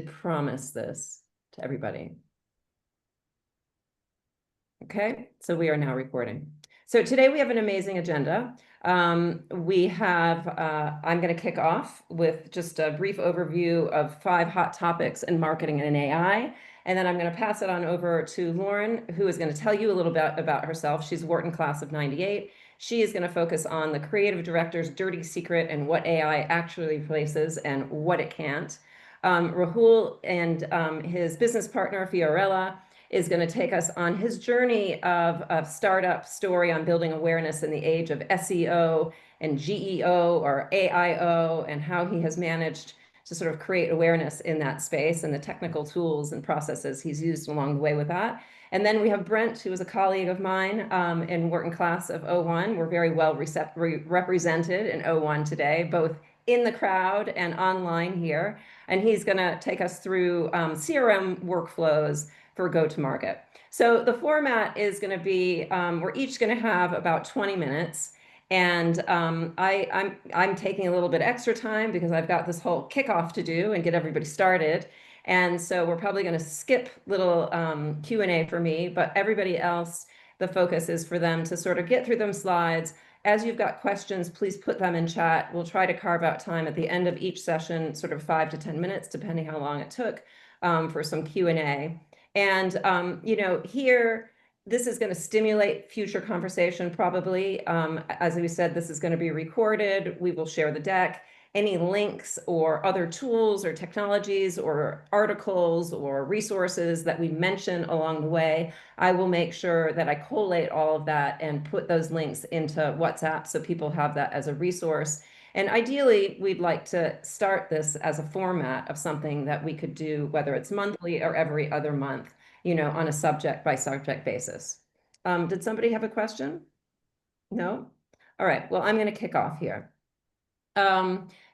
promise this to everybody. Okay, so we are now recording. So today we have an amazing agenda. I'm going to kick off with just a brief overview of 5 hot topics in marketing and AI. And then I'm going to pass it on over to Lauren, who is going to tell you a little bit about herself. She's Wharton class of 98. She is going to focus on the creative director's dirty secret and what AI actually replaces and what it can't. Ruhul and his business partner, Fiorella, is going to take us on his journey of a startup story on building awareness in the age of SEO and GEO or AIO, and how he has managed to sort of create awareness in that space and the technical tools and processes he's used along the way with that. And then we have Brent, who is a colleague of mine in Wharton class of 01. We're very well represented in 01 today, both in the crowd and online here. And he's going to take us through CRM workflows for go-to-market. So the format is going to be, we're each going to have about 20 minutes. And I'm taking a little bit extra time because I've got this whole kickoff to do and get everybody started. And so we're probably going to skip little Q&A for me, but everybody else, the focus is for them to sort of get through them slides. As you've got questions, please put them in chat. We'll try to carve out time at the end of each session, sort of 5 to 10 minutes, depending how long it took, for some Q&A. And, here, this is going to stimulate future conversation, probably. As we said, this is going to be recorded. We will share the deck. Any links or other tools or technologies or articles or resources that we mention along the way, I will make sure that I collate all of that and put those links into WhatsApp so people have that as a resource. And ideally, we'd like to start this as a format of something that we could do, whether it's monthly or every other month, on a subject by subject basis. Did somebody have a question? No? All right, well, I'm going to kick off here.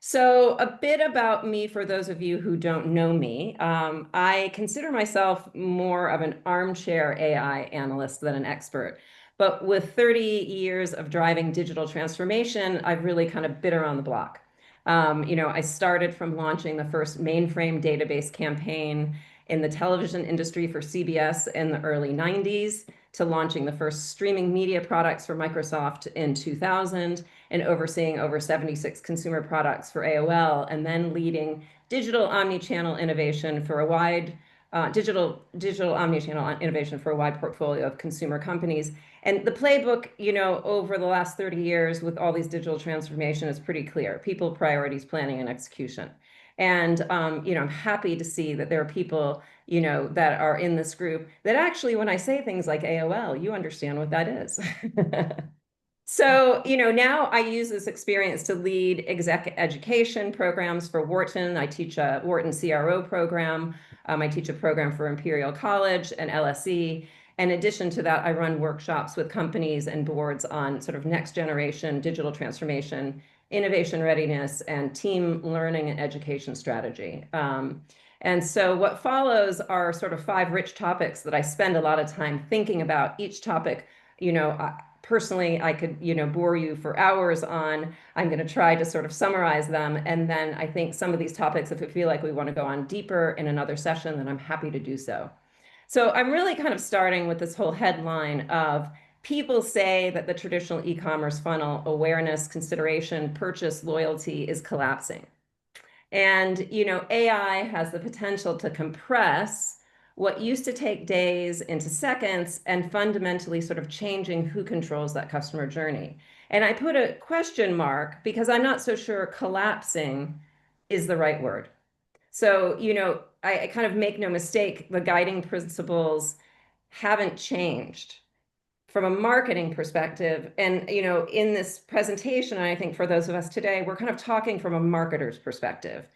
So a bit about me for those of you who don't know me. I consider myself more of an armchair AI analyst than an expert. But with 30 years of driving digital transformation, I've really kind of been around the block. I started from launching the first mainframe database campaign in the television industry for CBS in the early 90s, to launching the first streaming media products for Microsoft in 2000, and overseeing over 76 consumer products for AOL, and then leading digital omnichannel innovation for a wide digital omnichannel innovation for a wide portfolio of consumer companies. And the playbook, over the last 30 years with all these digital transformation is pretty clear: people, priorities, planning, and execution. And, I'm happy to see that there are people, that are in this group that actually, when I say things like AOL, you understand what that is. So, now I use this experience to lead exec education programs for Wharton. I teach a Wharton CRO program. I teach a program for Imperial College and LSE. In addition to that, I run workshops with companies and boards on sort of next generation digital transformation, innovation readiness, and team learning and education strategy. And so what follows are sort of 5 rich topics that I spend a lot of time thinking about. Each topic, personally, I could, bore you for hours on. I'm going to try to sort of summarize them. And then I think some of these topics, if we feel like we want to go on deeper in another session, then I'm happy to do so. So I'm really kind of starting with this whole headline of: people say that the traditional e-commerce funnel, awareness, consideration, purchase, loyalty, is collapsing. And, AI has the potential to compress what used to take days into seconds, and fundamentally sort of changing who controls that customer journey. And I put a question mark because I'm not so sure collapsing is the right word. So, I kind of make no mistake, the guiding principles haven't changed from a marketing perspective. And, in this presentation, I think for those of us today, we're kind of talking from a marketer's perspective.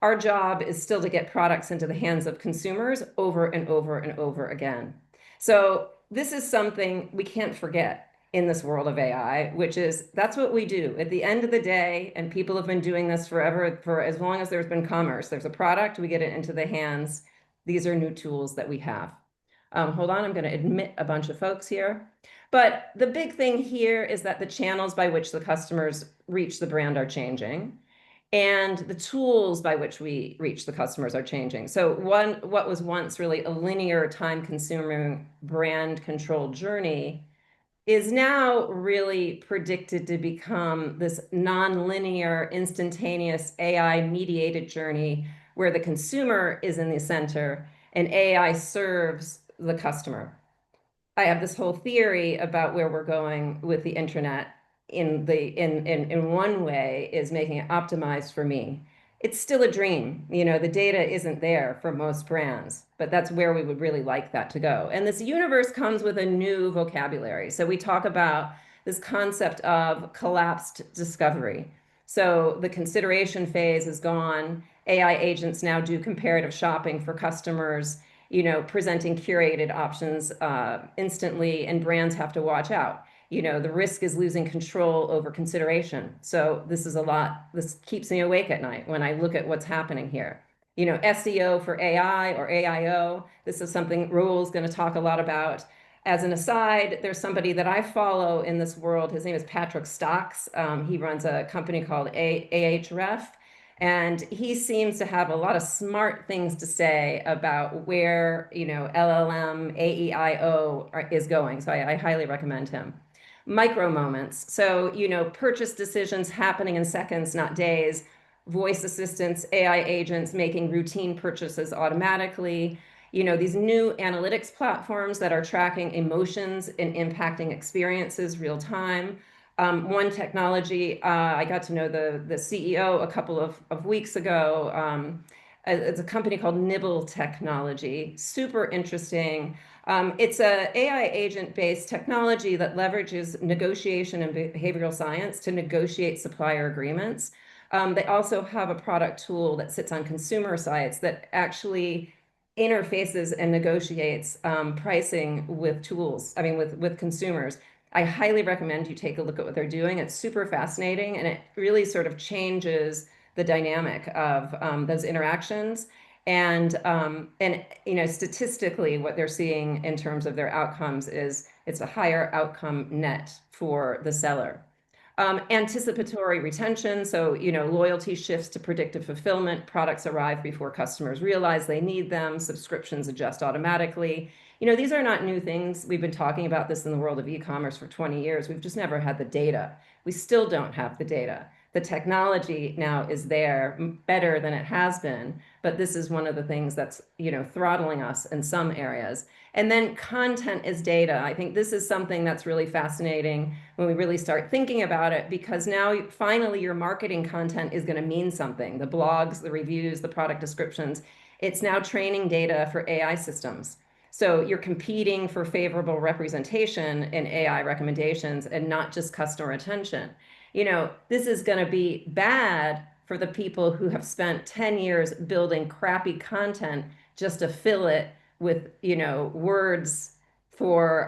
Our job is still to get products into the hands of consumers over and over and over again. So this is something we can't forget in this world of AI, which is that's what we do at the end of the day. And people have been doing this forever, for as long as there's been commerce. There's a product, we get it into the hands. These are new tools that we have. Hold on, I'm going to admit a bunch of folks here. But the big thing here is that the channels by which the customers reach the brand are changing. and the tools by which we reach the customers are changing. So what was once really a linear, time-consuming, brand-controlled journey is now really predicted to become this non-linear, instantaneous, AI-mediated journey where the consumer is in the center and AI serves the customer. I have this whole theory about where we're going with the internet in one way is making it optimized for me. It's still a dream. The data isn't there for most brands, but that's where we would really like that to go. And this universe comes with a new vocabulary. So we talk about this concept of collapsed discovery. So the consideration phase is gone. AI agents now do comparative shopping for customers, presenting curated options instantly, and brands have to watch out. The risk is losing control over consideration. So this keeps me awake at night when I look at what's happening here. SEO for AI or AIO, this is something Ruhul is going to talk a lot about. As an aside, there's somebody that I follow in this world. His name is Patrick Stocks. He runs a company called Ahref. And he seems to have a lot of smart things to say about where, LLM, AEIO is going. So I highly recommend him. Micro moments. So, purchase decisions happening in seconds, not days. Voice assistants, AI agents making routine purchases automatically. These new analytics platforms that are tracking emotions and impacting experiences real time. One technology, I got to know the CEO a couple of weeks ago. It's a company called Nibble Technology. Super interesting. It's a AI agent-based technology that leverages negotiation and behavioral science to negotiate supplier agreements. They also have a product tool that sits on consumer sites that actually interfaces and negotiates pricing with tools, with consumers. I highly recommend you take a look at what they're doing. It's super fascinating, and it really sort of changes the dynamic of those interactions. And statistically, what they're seeing in terms of their outcomes is it's a higher outcome net for the seller. Anticipatory retention, so loyalty shifts to predictive fulfillment. Products arrive before customers realize they need them. Subscriptions adjust automatically. These are not new things. We've been talking about this in the world of e-commerce for 20 years. We've just never had the data. We still don't have the data. The technology now is there, better than it has been, but this is one of the things that's throttling us in some areas. And then content is data. I think this is something that's really fascinating when we really start thinking about it, because now finally your marketing content is going to mean something. The blogs, the reviews, the product descriptions, it's now training data for AI systems. So you're competing for favorable representation in AI recommendations and not just customer attention. This is going to be bad for the people who have spent 10 years building crappy content just to fill it with, words for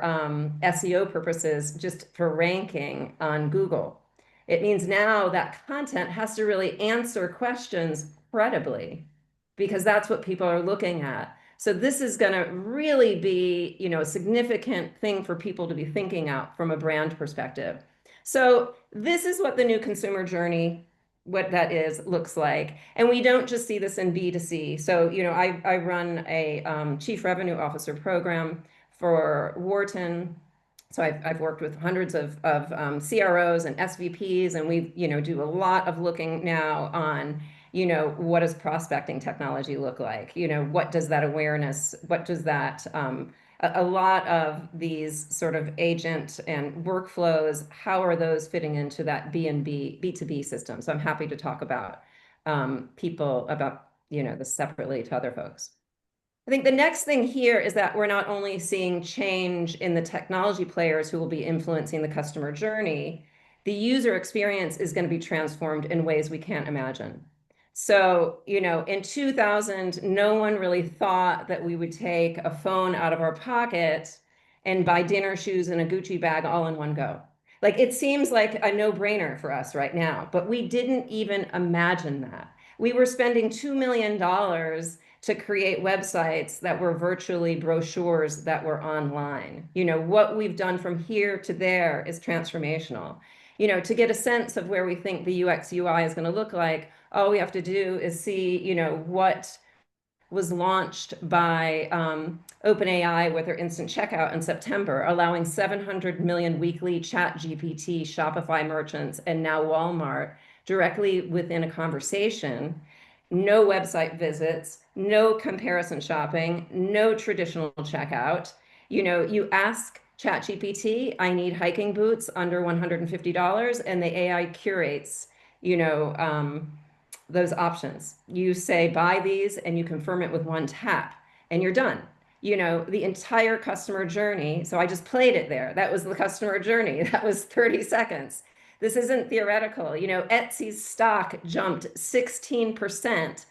SEO purposes, just for ranking on Google. It means now that content has to really answer questions credibly, because that's what people are looking at. So this is going to really be, a significant thing for people to be thinking out from a brand perspective. So this is what the new consumer journey, what that is, looks like. And we don't just see this in B2C. So, I run a chief revenue officer program for Wharton. So I've worked with hundreds of CROs and SVPs, and we, do a lot of looking now on, what does prospecting technology look like? What does that awareness, what does that, a lot of these sort of agent and workflows, how are those fitting into that B2B system? So I'm happy to talk about this separately to other folks. I think the next thing here is that we're not only seeing change in the technology players who will be influencing the customer journey, the user experience is going to be transformed in ways we can't imagine. So, in 2000, no one really thought that we would take a phone out of our pocket and buy dinner, shoes, and a Gucci bag all in one go. Like, it seems like a no-brainer for us right now, but we didn't even imagine that. We were spending $2 million to create websites that were virtually brochures that were online. What we've done from here to there is transformational. To get a sense of where we think the UX UI is going to look like, all we have to do is see, what was launched by OpenAI with their instant checkout in September, allowing 700 million weekly chat GPT Shopify merchants and now Walmart directly within a conversation. No website visits, no comparison shopping, no traditional checkout. You ask ChatGPT, I need hiking boots under $150, and the AI curates, you know, those options. You say, buy these, and you confirm it with one tap, and you're done. The entire customer journey. So I just played it there. That was the customer journey. That was 30 seconds. This isn't theoretical. Etsy's stock jumped 16%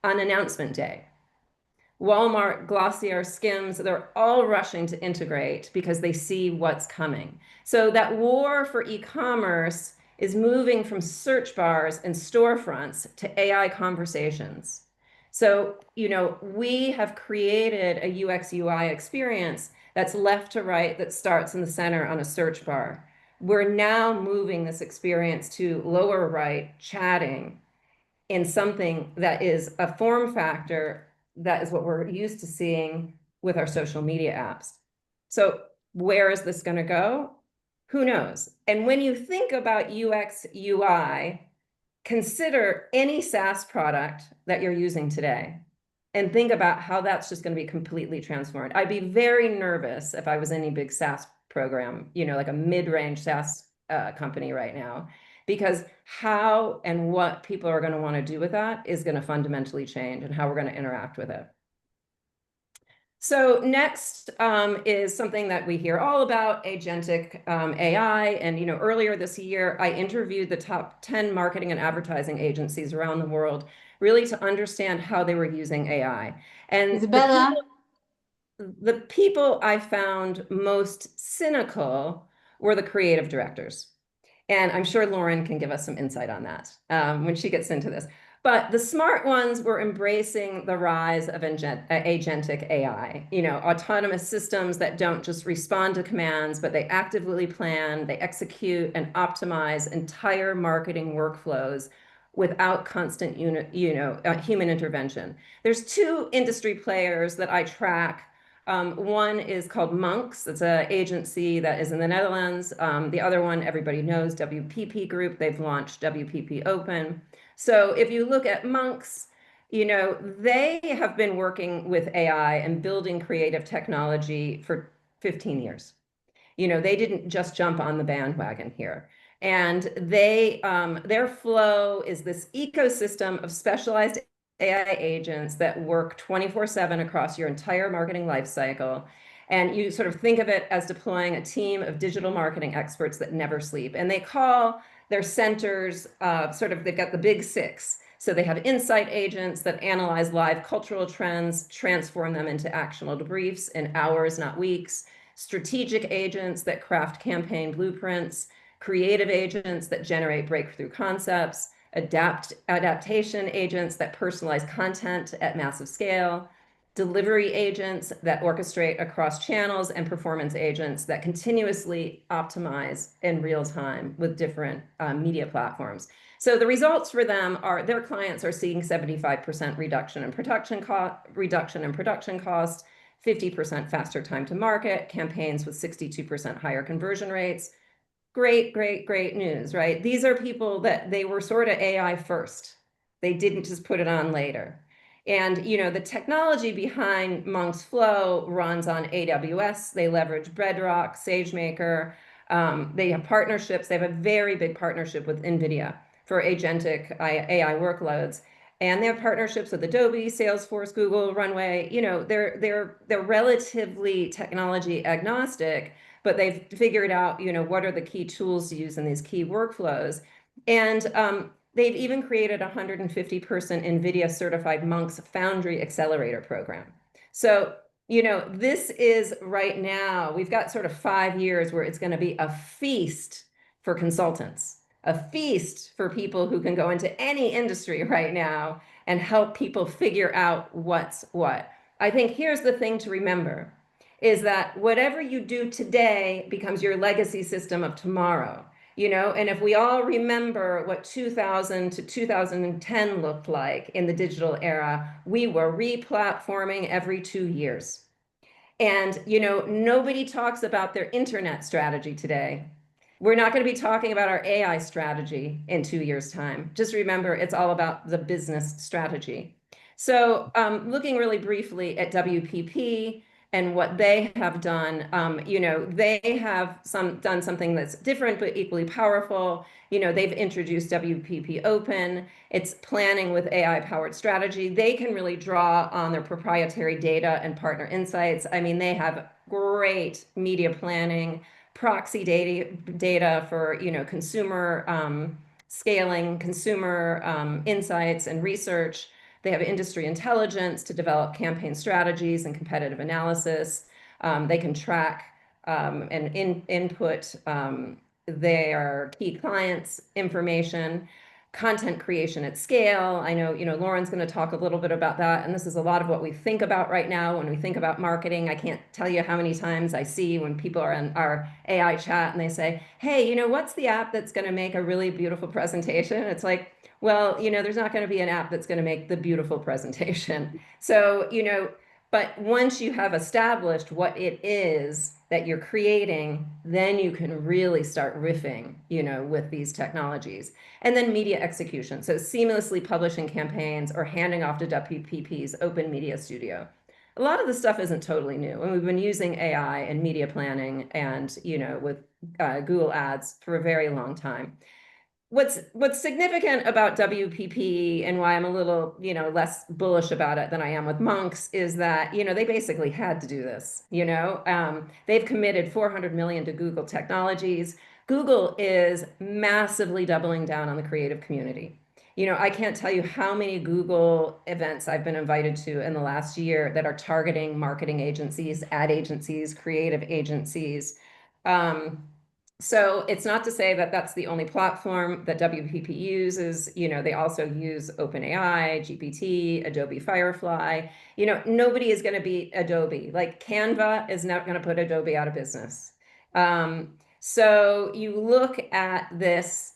on announcement day. Walmart, Glossier, Skims, they're all rushing to integrate because they see what's coming. So that war for e-commerce is moving from search bars and storefronts to AI conversations. So, we have created a UX UI experience that's left to right, that starts in the center on a search bar. We're now moving this experience to lower right, chatting, in something that is a form factor that is what we're used to seeing with our social media apps. So where is this going to go? Who knows? And when you think about UX, UI, consider any SaaS product that you're using today and think about how that's just going to be completely transformed. I'd be very nervous if I was any big SaaS program, like a mid-range SaaS company right now, because how and what people are going to want to do with that is going to fundamentally change, and how we're going to interact with it. So next is something that we hear all about, agentic AI. And earlier this year, I interviewed the top 10 marketing and advertising agencies around the world, really to understand how they were using AI. And the people I found most cynical were the creative directors. And I'm sure Lauren can give us some insight on that when she gets into this. But the smart ones were embracing the rise of agentic AI, autonomous systems that don't just respond to commands, but they actively plan, they execute and optimize entire marketing workflows without constant human intervention. There's two industry players that I track. One is called Monks. It's an agency that is in the Netherlands. The other one, everybody knows, WPP Group. They've launched WPP Open. So if you look at Monks, they have been working with AI and building creative technology for 15 years. They didn't just jump on the bandwagon here. And their flow is this ecosystem of specialized AI agents that work 24/7 across your entire marketing lifecycle. And you sort of think of it as deploying a team of digital marketing experts that never sleep. And they call their centers they've got the big six. So they have insight agents that analyze live cultural trends, transform them into actionable briefs in hours, not weeks. Strategic agents that craft campaign blueprints, creative agents that generate breakthrough concepts, adaptation agents that personalize content at massive scale, delivery agents that orchestrate across channels, and performance agents that continuously optimize in real time with different media platforms. So the results for them are their clients are seeing 75% reduction in production cost, 50% faster time to market, campaigns with 62% higher conversion rates. Great, great, great news, right? These are people that they were sort of AI first. They didn't just put it on later. And, the technology behind Monk's Flow runs on AWS. They leverage Bedrock, SageMaker. They have partnerships. They have a very big partnership with NVIDIA for agentic AI workloads. And they have partnerships with Adobe, Salesforce, Google, Runway. They're relatively technology agnostic, but they've figured out, what are the key tools to use in these key workflows. And they've even created a 150-person NVIDIA certified Monks Foundry Accelerator program. So, this is right now, we've got sort of 5 years where it's going to be a feast for consultants, a feast for people who can go into any industry right now and help people figure out what's what. I think here's the thing to remember is that whatever you do today becomes your legacy system of tomorrow. And if we all remember what 2000 to 2010 looked like in the digital era, we were re-platforming every 2 years. And, nobody talks about their internet strategy today. We're not going to be talking about our AI strategy in 2 years' time. Just remember, it's all about the business strategy. So, looking really briefly at WPP and what they have done, they have done something that's different but equally powerful. They've introduced WPP Open. It's planning with AI-powered strategy. They can really draw on their proprietary data and partner insights. I mean, they have great media planning, proxy data for, consumer scaling, consumer insights and research. They have industry intelligence to develop campaign strategies and competitive analysis. They can track and input their key clients' information, content creation at scale. I know, Lauren's going to talk a little bit about that. And this is a lot of what we think about right now when we think about marketing. I can't tell you how many times I see when people are in our AI chat and they say, hey, what's the app that's going to make a really beautiful presentation? It's like, well, there's not going to be an app that's going to make the beautiful presentation. So, but once you have established what it is that you're creating, then you can really start riffing, with these technologies. And then media execution. So seamlessly publishing campaigns or handing off to WPP's Open Media Studio. A lot of the stuff isn't totally new. And we've been using AI and media planning and, with Google Ads for a very long time. What's significant about WPP and why I'm a little, less bullish about it than I am with Monks is that, they basically had to do this, they've committed 400 million to Google Technologies. Google is massively doubling down on the creative community. I can't tell you how many Google events I've been invited to in the last year that are targeting marketing agencies, ad agencies, creative agencies. So it's not to say that that's the only platform that WPP uses. They also use OpenAI, GPT, Adobe Firefly. Nobody is going to beat Adobe. Like Canva is not going to put Adobe out of business. So you look at this,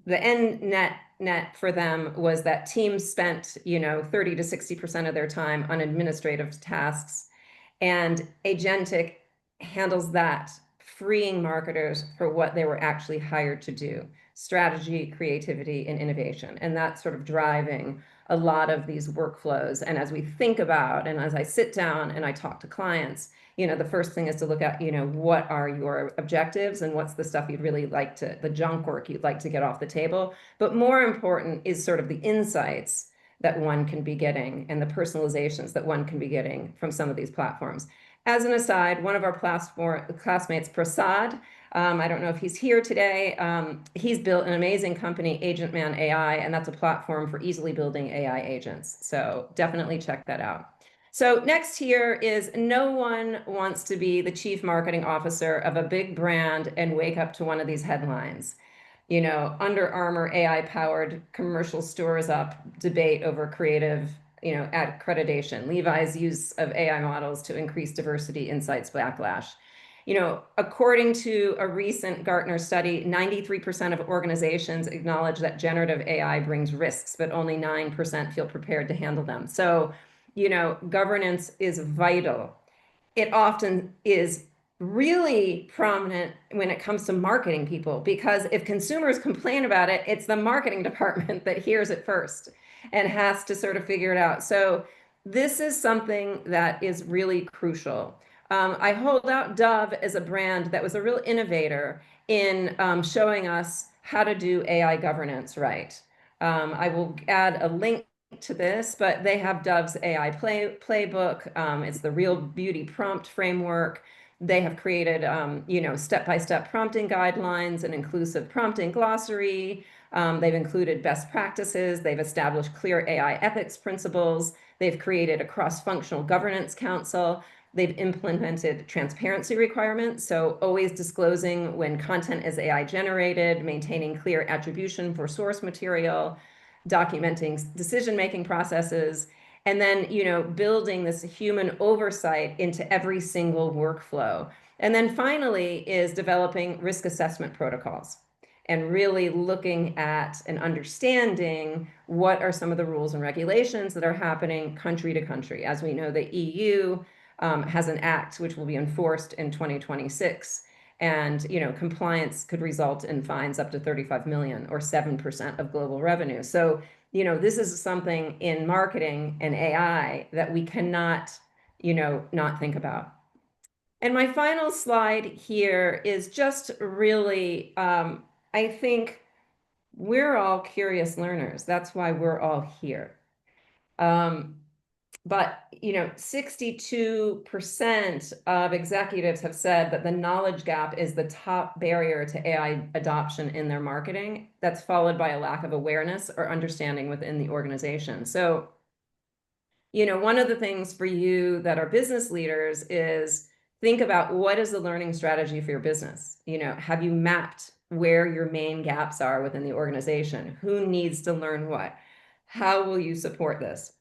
the end net for them was that teams spent, 30 to 60% of their time on administrative tasks, and agentic handles that, freeing marketers for what they were actually hired to do: strategy, creativity, and innovation. And that's sort of driving a lot of these workflows. And as we think about, and as I sit down and I talk to clients, the first thing is to look at, what are your objectives and what's the stuff you'd really like to, the junk work you'd like to get off the table. But more important is sort of the insights that one can be getting and the personalizations that one can be getting from some of these platforms. As an aside, one of our classmates, Prasad, I don't know if he's here today. He's built an amazing company, Agent Man AI, and that's a platform for easily building AI agents. So definitely check that out. So next here is, no one wants to be the chief marketing officer of a big brand and wake up to one of these headlines. Under Armour AI-powered commercial stores up debate over creative accreditation. Levi's use of AI models to increase diversity insights backlash. According to a recent Gartner study, 93% of organizations acknowledge that generative AI brings risks, but only 9% feel prepared to handle them. So, governance is vital. It often is really prominent when it comes to marketing people, because if consumers complain about it, it's the marketing department that hears it first and has to sort of figure it out. So this is something that is really crucial. I hold out Dove as a brand that was a real innovator in showing us how to do AI governance right. I will add a link to this, but they have Dove's AI playbook. It's the Real Beauty Prompt Framework. They have created, step-by-step prompting guidelines, an inclusive prompting glossary. They've included best practices. They've established clear AI ethics principles. They've created a cross-functional governance council. They've implemented transparency requirements, so always disclosing when content is AI generated, maintaining clear attribution for source material, documenting decision-making processes, and then, building this human oversight into every single workflow. And then finally is developing risk assessment protocols. and really looking at and understanding what are some of the rules and regulations that are happening country to country. As we know, the EU has an act which will be enforced in 2026. And compliance could result in fines up to 35 million or 7% of global revenue. So this is something in marketing and AI that we cannot not think about. And my final slide here is just really, I think we're all curious learners. That's why we're all here. But 62% of executives have said that the knowledge gap is the top barrier to AI adoption in their marketing. That's followed by a lack of awareness or understanding within the organization. So, one of the things for you that are business leaders is think about what is the learning strategy for your business. Have you mapped where your main gaps are within the organization? Who needs to learn what? How will you support this?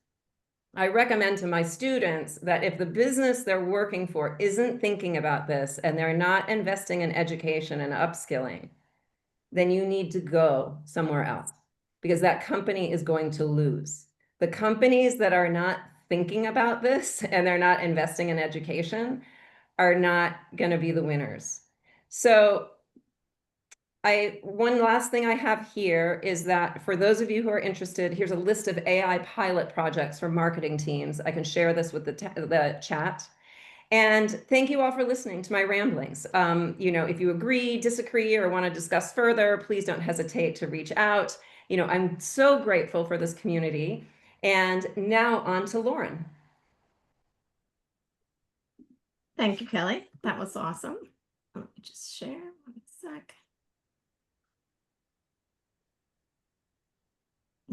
I recommend to my students that if the business they're working for isn't thinking about this and they're not investing in education and upskilling, then you need to go somewhere else because that company is going to lose. The companies that are not thinking about this and they're not investing in education are not going to be the winners. So one last thing I have here is that for those of you who are interested, here's a list of AI pilot projects for marketing teams. I can share this with the chat. And thank you all for listening to my ramblings. If you agree, disagree, or want to discuss further, please don't hesitate to reach out. I'm so grateful for this community. And now on to Lauren. Thank you, Kelly. That was awesome. Let me just share 1 sec.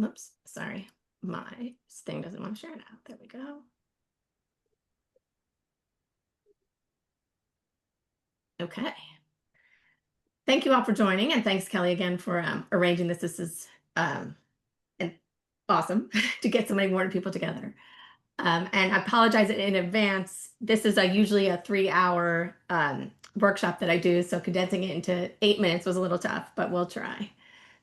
Oops, sorry. My thing doesn't want to share now. There we go. Okay. Thank you all for joining, and thanks, Kelly, again for arranging this. This is awesome to get so many more people together. And I apologize in advance. This is usually a 3-hour workshop that I do, so condensing it into 8 minutes was a little tough, but we'll try.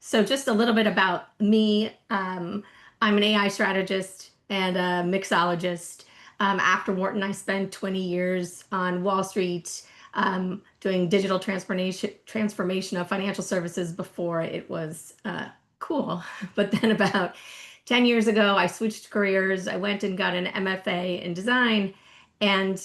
So just a little bit about me. I'm an AI strategist and a mixologist. After Wharton, I spent 20 years on Wall Street doing digital transformation of financial services before it was cool. But then about 10 years ago, I switched careers. I went and got an MFA in design, and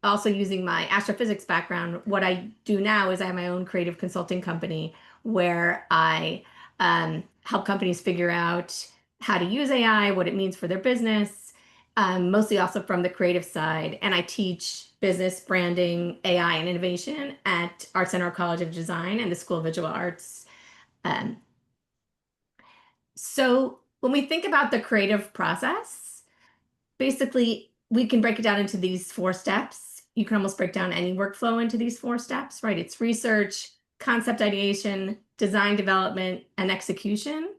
also using my astrophysics background, what I do now is I have my own creative consulting company where I help companies figure out how to use AI, what it means for their business, mostly also from the creative side. And I teach business, branding, AI, and innovation at Art Center College of Design and the School of Visual Arts. So when we think about the creative process, basically we can break it down into these 4 steps. You can almost break down any workflow into these 4 steps, right? It's research, concept ideation, design development, and execution.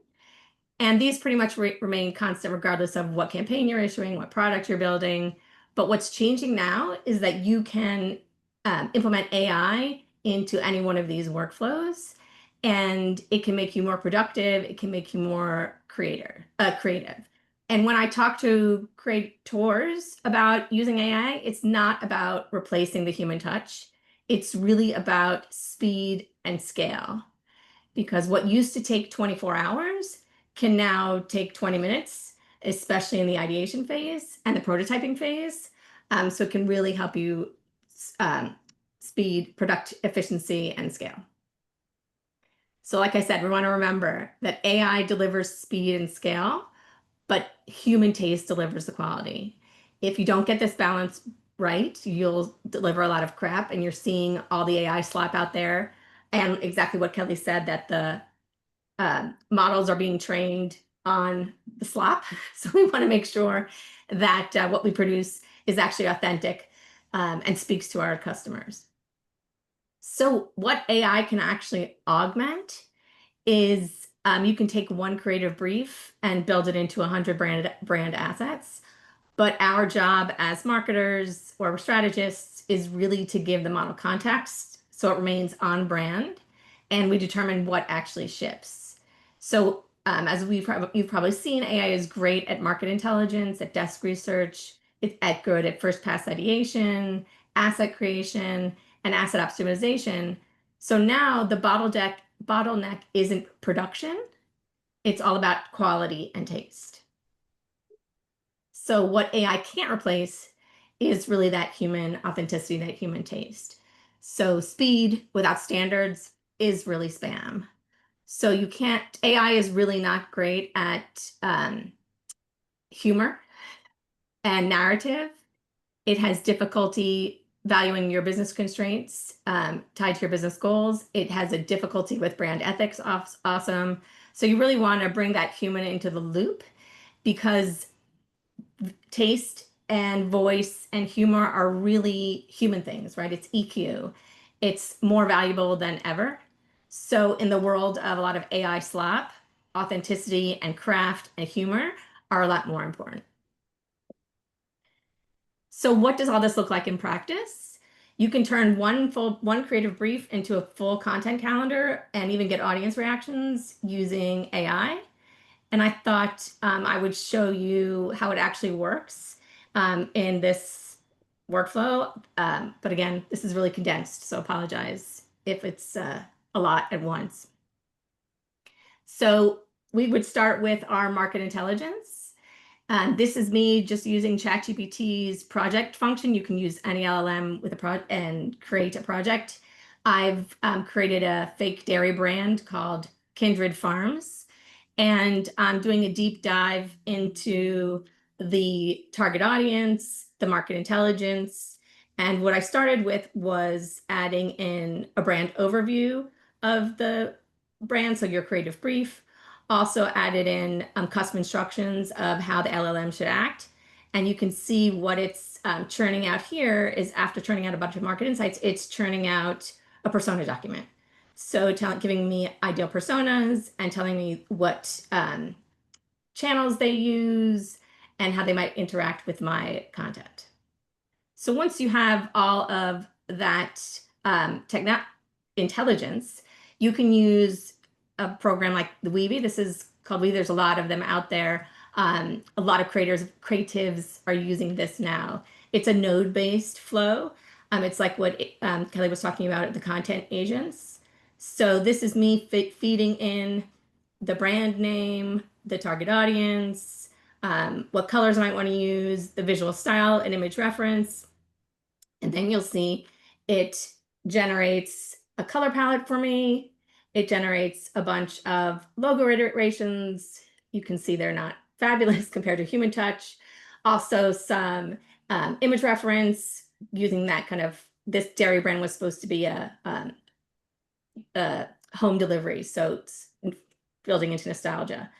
And these pretty much remain constant regardless of what campaign you're issuing, what product you're building. But what's changing now is that you can implement AI into any one of these workflows, and it can make you more productive. It can make you more creative. And when I talk to creators about using AI, it's not about replacing the human touch. It's really about speed and scale, because what used to take 24 hours can now take 20 minutes, especially in the ideation phase and the prototyping phase. So it can really help you speed, product efficiency, and scale. So like I said, we want to remember that AI delivers speed and scale, but human taste delivers the quality. If you don't get this balance right, you'll deliver a lot of crap, and you're seeing all the AI slop out there. And exactly what Kelly said, that the models are being trained on the slop. So we want to make sure that what we produce is actually authentic and speaks to our customers. So what AI can actually augment is you can take one creative brief and build it into 100 brand assets. But our job as marketers or strategists is really to give the model context so it remains on brand and we determine what actually ships. So as you've probably seen, AI is great at market intelligence, at desk research, it's good at first pass ideation, asset creation, and asset optimization. So now the bottleneck isn't production, it's all about quality and taste. So what AI can't replace is really that human authenticity, that human taste. So speed without standards is really spam. So you can't, AI is really not great at humor and narrative. It has difficulty valuing your business constraints tied to your business goals. It has a difficulty with brand ethics, awesome. So you really want to bring that human into the loop, because taste and voice and humor are really human things, right? It's EQ. It's more valuable than ever. So in the world of a lot of AI slop, authenticity and craft and humor are a lot more important. So what does all this look like in practice? You can turn one creative brief into a full content calendar and even get audience reactions using AI. And I thought I would show you how it actually works in this workflow. But again, this is really condensed, so apologize if it's a lot at once. So we would start with our market intelligence. This is me just using ChatGPT's project function. You can use any LLM with a project and create a project. I've created a fake dairy brand called Kindred Farms, and I'm doing a deep dive into the target audience, the market intelligence. And what I started with was adding in a brand overview of the brand, so your creative brief. Also added in custom instructions of how the LLM should act. And you can see what it's churning out here is, after churning out a bunch of market insights, it's churning out a persona document. So giving me ideal personas and telling me what channels they use and how they might interact with my content. So once you have all of that intelligence, you can use a program like the Weavy. This is called Weavy. There's a lot of them out there. A lot of creatives are using this now. It's a node-based flow. It's like what Kelly was talking about at the content agents. So this is me feeding in the brand name, the target audience, what colors I might want to use, the visual style and image reference. And then you'll see it generates a color palette for me. It generates a bunch of logo iterations. You can see they're not fabulous compared to human touch. Also some image reference using that kind of, this dairy brand was supposed to be a home delivery. So it's building into nostalgia.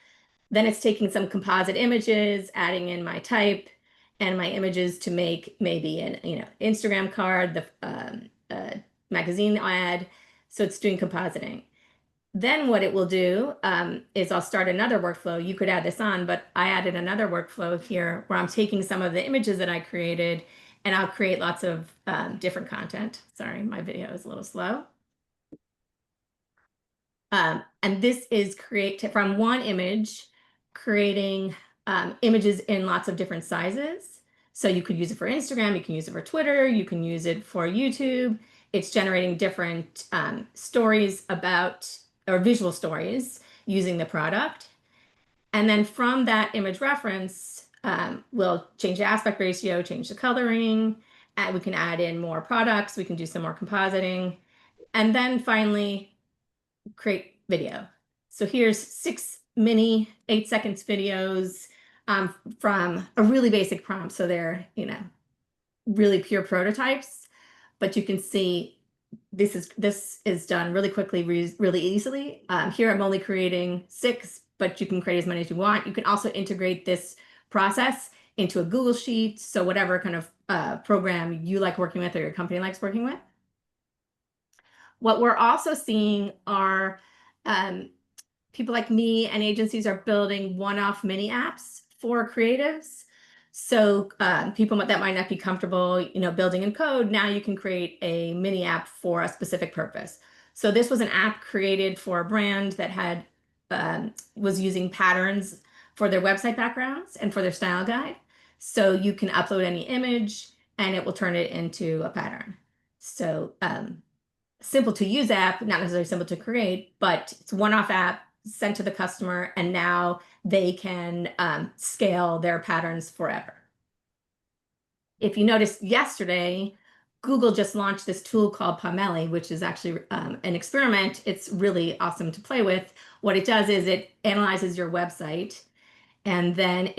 Then it's taking some composite images, adding in my type and my images to make maybe an Instagram card, the magazine ad. So it's doing compositing. Then what it will do is I'll start another workflow. You could add this on, but I added another workflow here where I'm taking some of the images that I created and I'll create lots of different content. Sorry, my video is a little slow. And this is from one image, creating images in lots of different sizes. So you could use it for Instagram, you can use it for Twitter, you can use it for YouTube. It's generating different stories about, or visual stories using the product. And then from that image reference, we'll change the aspect ratio, change the coloring, and we can add in more products, we can do some more compositing. And then finally, create video. So here's 6 mini 8 seconds videos from a really basic prompt. So they're, really pure prototypes, but you can see this is done really quickly, really easily. Here I'm only creating 6, but you can create as many as you want. You can also integrate this process into a Google Sheet. So whatever kind of program you like working with or your company likes working with. What we're also seeing are people like me and agencies are building one-off mini apps for creatives. So people that might not be comfortable, building in code, now you can create a mini app for a specific purpose. So this was an app created for a brand that had was using patterns for their website backgrounds and for their style guide. So you can upload any image and it will turn it into a pattern. So simple to use app, not necessarily simple to create, but it's a one-off app sent to the customer, and now they can scale their patterns forever. If you noticed yesterday, Google just launched this tool called Pomeli, which is actually an experiment. It's really awesome to play with. What it does is it analyzes your website, and then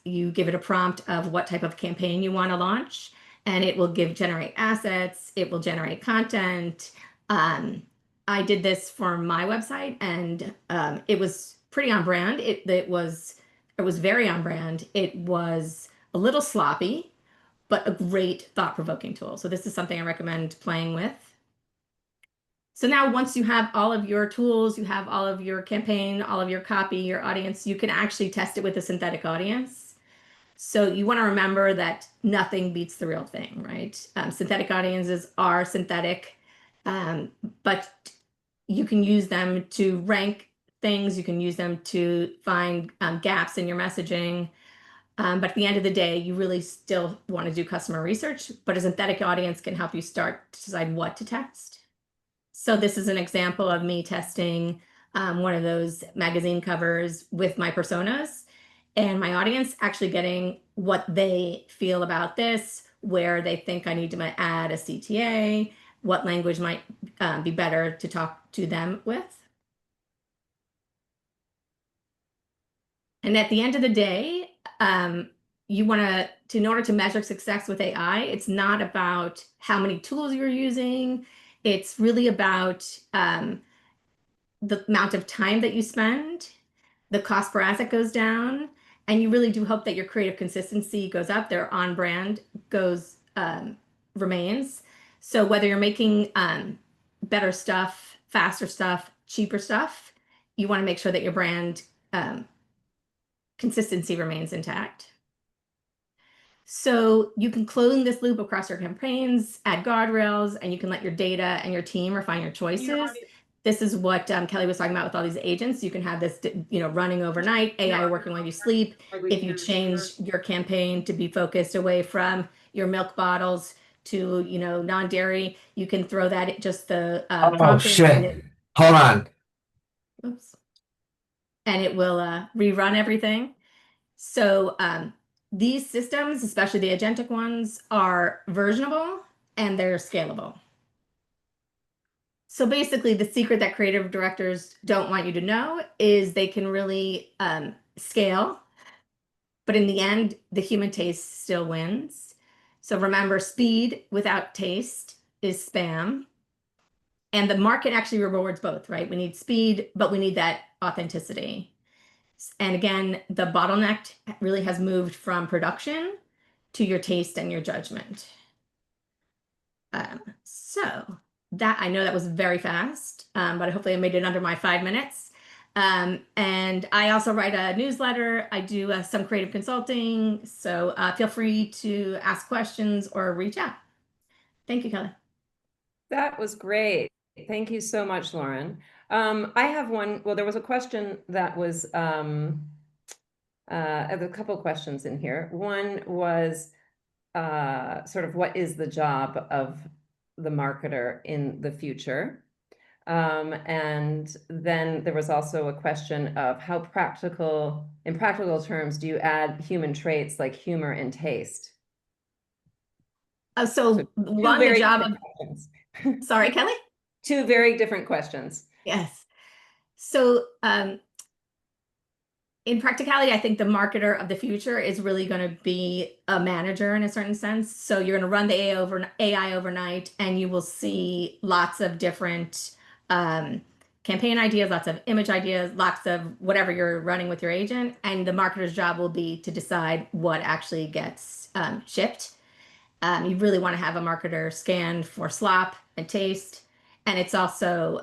you give it a prompt of what type of campaign you want to launch, and it will generate assets, it will generate content. I did this for my website, and it was pretty on brand. It was very on brand. It was a little sloppy, but a great thought-provoking tool. So this is something I recommend playing with. So now once you have all of your tools, you have all of your campaign, all of your copy, your audience, you can actually test it with a synthetic audience. So you want to remember that nothing beats the real thing, right? Synthetic audiences are synthetic, but you can use them to rank things. You can use them to find gaps in your messaging. But at the end of the day, you really still want to do customer research, but a synthetic audience can help you start to decide what to test. So this is an example of me testing one of those magazine covers with my personas and my audience, actually getting what they feel about this, where they think I need to add a CTA, what language might be better to talk to them with. And at the end of the day, you want to, in order to measure success with AI, it's not about how many tools you're using. It's really about the amount of time that you spend, the cost per asset goes down, and you really do hope that your creative consistency goes up, their on brand remains. So whether you're making better stuff, faster stuff, cheaper stuff, you want to make sure that your brand consistency remains intact. So you can clone this loop across your campaigns, add guardrails, and you can let your data and your team refine your choices. This is what Kelly was talking about with all these agents. You can have this, running overnight, AI working while you sleep. If you change your campaign to be focused away from your milk bottles to, non-dairy, you can throw that at just the Oh prompt in shit. Hold on. oops, and it will rerun everything. So these systems, especially the agentic ones, are versionable and they're scalable. So basically, the secret that creative directors don't want you to know is they can really scale, but in the end, the human taste still wins. So remember, speed without taste is spam. And the market actually rewards both, right? We need speed, but we need that authenticity. And again, the bottleneck really has moved from production to your taste and your judgment. So that, I know that was very fast, but hopefully I made it under my 5 minutes. And I also write a newsletter. I do some creative consulting. So feel free to ask questions or reach out. Thank you, Kelly. That was great. Thank you so much, Lauren. I have one. Well, there was a question that was, I have a couple questions in here. One was sort of what is the job of the marketer in the future? And then there was also a question of how in practical terms, do you add human traits like humor and taste? So one, the job of, sorry, Kelly? Two very different questions. Yes. So in practicality, I think the marketer of the future is really going to be a manager in a certain sense. So you're going to run the AI overnight, and you will see lots of different campaign ideas, lots of image ideas, lots of whatever you're running with your agent. And the marketer's job will be to decide what actually gets shipped. You really want to have a marketer scan for slop and taste. And it's also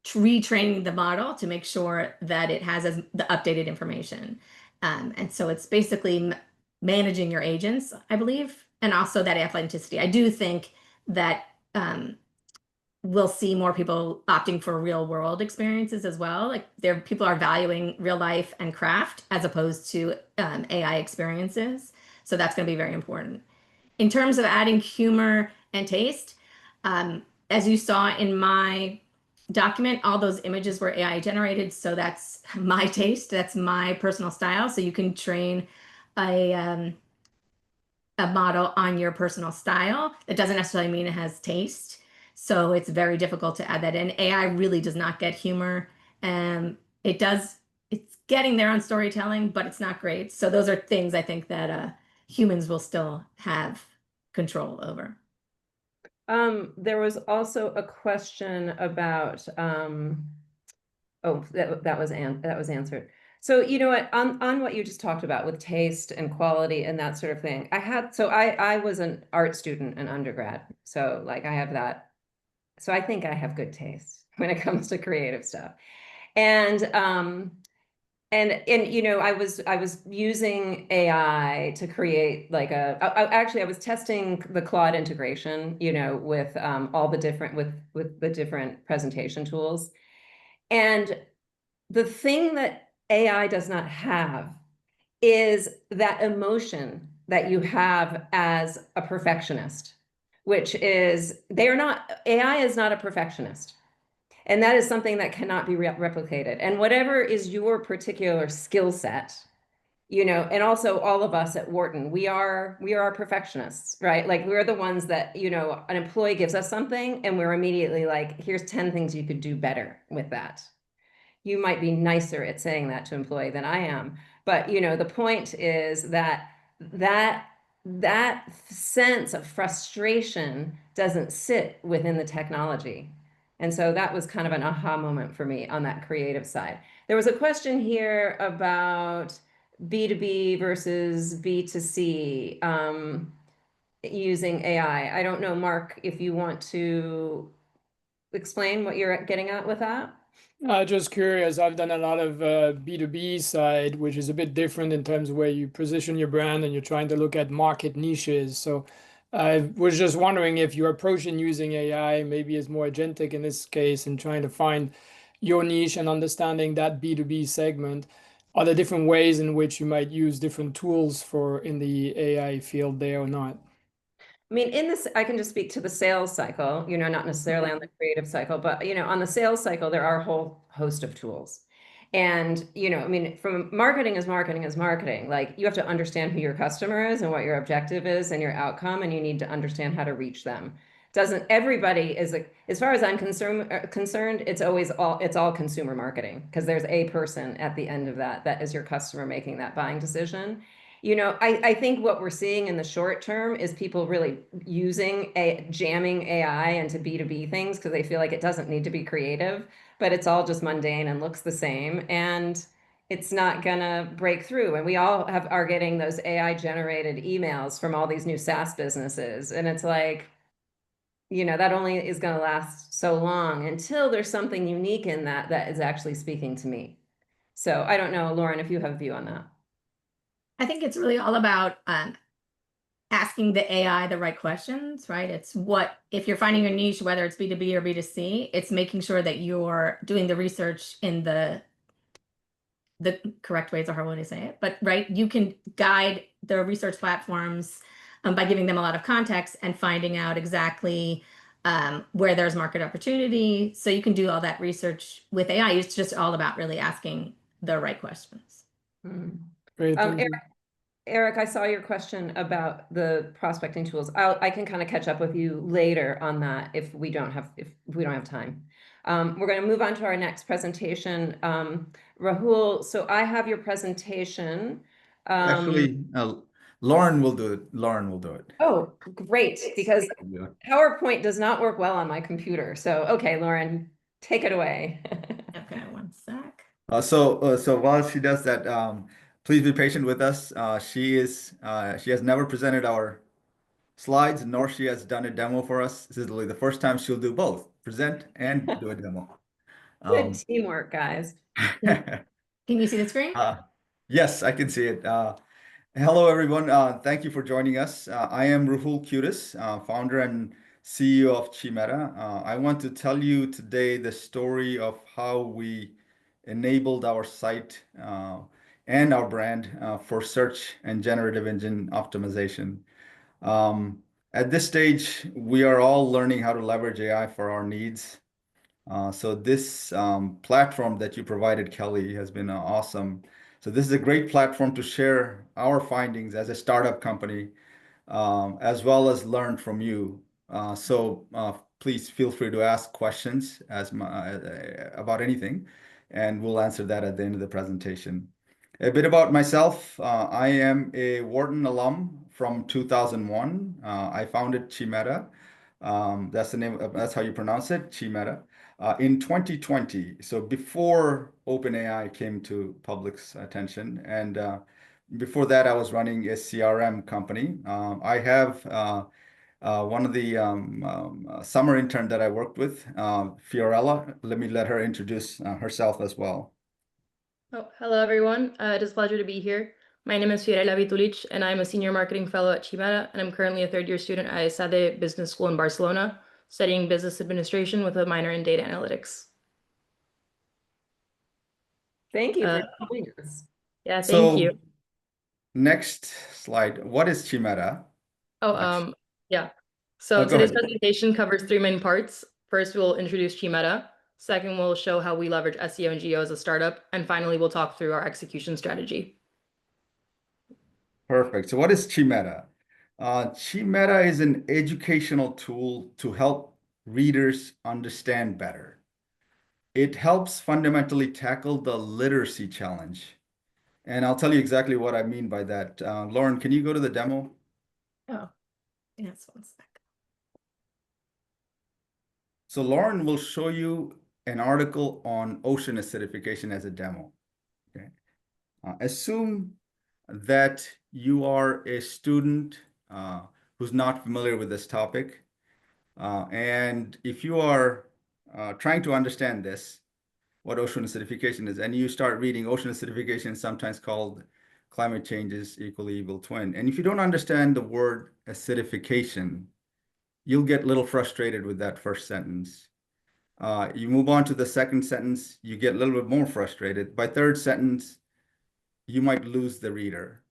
retraining the model to make sure that it has the updated information. And so it's basically managing your agents, I believe, and also that authenticity. I do think that we'll see more people opting for real world experiences as well. Like people are valuing real life and craft as opposed to AI experiences. So that's going to be very important. In terms of adding humor and taste, as you saw in my document, all those images were AI generated. So that's my taste. That's my personal style. So you can train a, a model on your personal style. That doesn't necessarily mean it has taste. So it's very difficult to add that in. AI really does not get humor. It does, it's getting there on storytelling, but it's not great. So those are things I think that humans will still have control over. There was also a question about, oh, that was answered. So you know what, on what you just talked about with taste and quality and that sort of thing, I was an art student in undergrad, so like I have that. So I think I have good taste when it comes to creative stuff. And you know, I was using AI to create like actually I was testing the Claude integration, you know, with all the different with the different presentation tools. And the thing that AI does not have is that emotion that you have as a perfectionist, which is AI is not a perfectionist. And that is something that cannot be replicated. And whatever is your particular skill set, you know, and also all of us at Wharton, we are perfectionists, right? Like we're the ones that, you know, an employee gives us something and we're immediately like, here's 10 things you could do better with that. You might be nicer at saying that to employee than I am. But, you know, the point is that that that sense of frustration doesn't sit within the technology. And so that was kind of an aha moment for me on that creative side. There was a question here about B2B versus B2C using AI. I don't know, Mark, if you want to explain what you're getting at with that. Just curious, I've done a lot of B2B side, which is a bit different in terms of where you position your brand and you're trying to look at market niches. So I was just wondering if your approach in using AI maybe is more agentic in this case and trying to find your niche and understanding that B2B segment. Are there different ways in which you might use different tools for in the AI field there or not? I mean, in this, I can just speak to the sales cycle, you know, not necessarily on the creative cycle, but, you know, on the sales cycle, there are a whole host of tools. And, you know, I mean, from marketing is marketing is marketing. Like you have to understand who your customer is and what your objective is and your outcome, and you need to understand how to reach them. Doesn't everybody is like, as far as I'm concerned, it's all consumer marketing because there's a person at the end of that is your customer making that buying decision. You know, I think what we're seeing in the short term is people really jamming AI into B2B things because they feel like it doesn't need to be creative, but it's all just mundane and looks the same. And it's not gonna break through. And we all are getting those AI generated emails from all these new SaaS businesses. And it's like, you know, that only is gonna last so long until there's something unique in that is actually speaking to me. So I don't know, Lauren, if you have a view on that. I think it's really all about asking the AI the right questions, right? It's if you're finding a niche, whether it's B2B or B2C, it's making sure that you're doing the research in the correct ways, or how would I say it? But right, you can guide the research platforms by giving them a lot of context and finding out exactly where there's market opportunity. So you can do all that research with AI. It's just all about really asking the right questions. Great, thank you. Eric, I saw your question about the prospecting tools. I can kind of catch up with you later on that if we don't have time. We're going to move on to our next presentation. Ruhul, so I have your presentation. Actually, Lauren will do it. Lauren will do it. Oh, great, because PowerPoint does not work well on my computer. So, okay, Lauren, take it away. Okay, one sec. So while she does that, please be patient with us. She has never presented our slides, nor she has done a demo for us. This is literally the first time she'll do both, present and do a demo. Good teamwork, guys. Can you see the screen? Yes, I can see it. Hello, everyone. Thank you for joining us. I am Ruhul Quddus, founder and CEO of Chimera. I want to tell you today the story of how we enabled our site and our brand for search and generative engine optimization. At this stage, we are all learning how to leverage AI for our needs. So this platform that you provided, Kelly, has been awesome. So this is a great platform to share our findings as a startup company, as well as learn from you. So please feel free to ask questions about anything, and we'll answer that at the end of the presentation. A bit about myself. I am a Wharton alum from 2001. I founded Chimera. That's the name. That's how you pronounce it, Chimera. In 2020, so before OpenAI came to public's attention, and before that, I was running a CRM company. I have one of the summer intern that I worked with, Fiorella. Let her introduce herself as well. Oh, hello, everyone. It is a pleasure to be here. My name is Fiorella Vitulich, and I'm a senior marketing fellow at Chimera, and I'm currently a third-year student at ESADE Business School in Barcelona, studying business administration with a minor in data analytics. Thank you for joining us. Yeah, thank you. Next slide. What is Chimera? Yeah. So go today's ahead. presentation covers three main parts. First, we'll introduce Chimera. Second, we'll show how we leverage SEO and GEO as a startup. And finally, we'll talk through our execution strategy. Perfect. So what is Chimera? Chimera is an educational tool to help readers understand better. It helps fundamentally tackle the literacy challenge. And I'll tell you exactly what I mean by that. Lauren, can you go to the demo? Oh, yes, one sec. So Lauren will show you an article on ocean acidification as a demo. Okay. Assume that you are a student who's not familiar with this topic. And if you are trying to understand this, what ocean acidification is, and you start reading ocean acidification, sometimes called climate change is equally evil twin. And if you don't understand the word acidification, you'll get a little frustrated with that first sentence. You move on to the second sentence, you get a little bit more frustrated. By third sentence, you might lose the reader.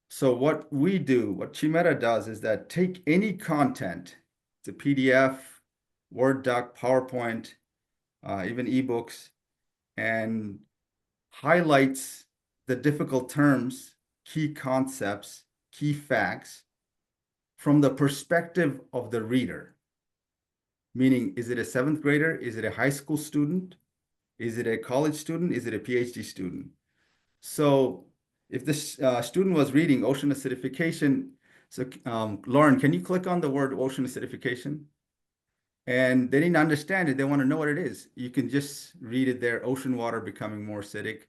So what we do, what Chimera does is that take any content, it's a PDF, Word doc, PowerPoint, even eBooks, and highlights the difficult terms, key concepts, key facts from the perspective of the reader. Meaning, is it a seventh grader? Is it a high school student? Is it a college student? Is it a PhD student? So if this student was reading ocean acidification, so Lauren, can you click on the word ocean acidification? And they didn't understand it. They want to know what it is. You can just read it there, ocean water becoming more acidic.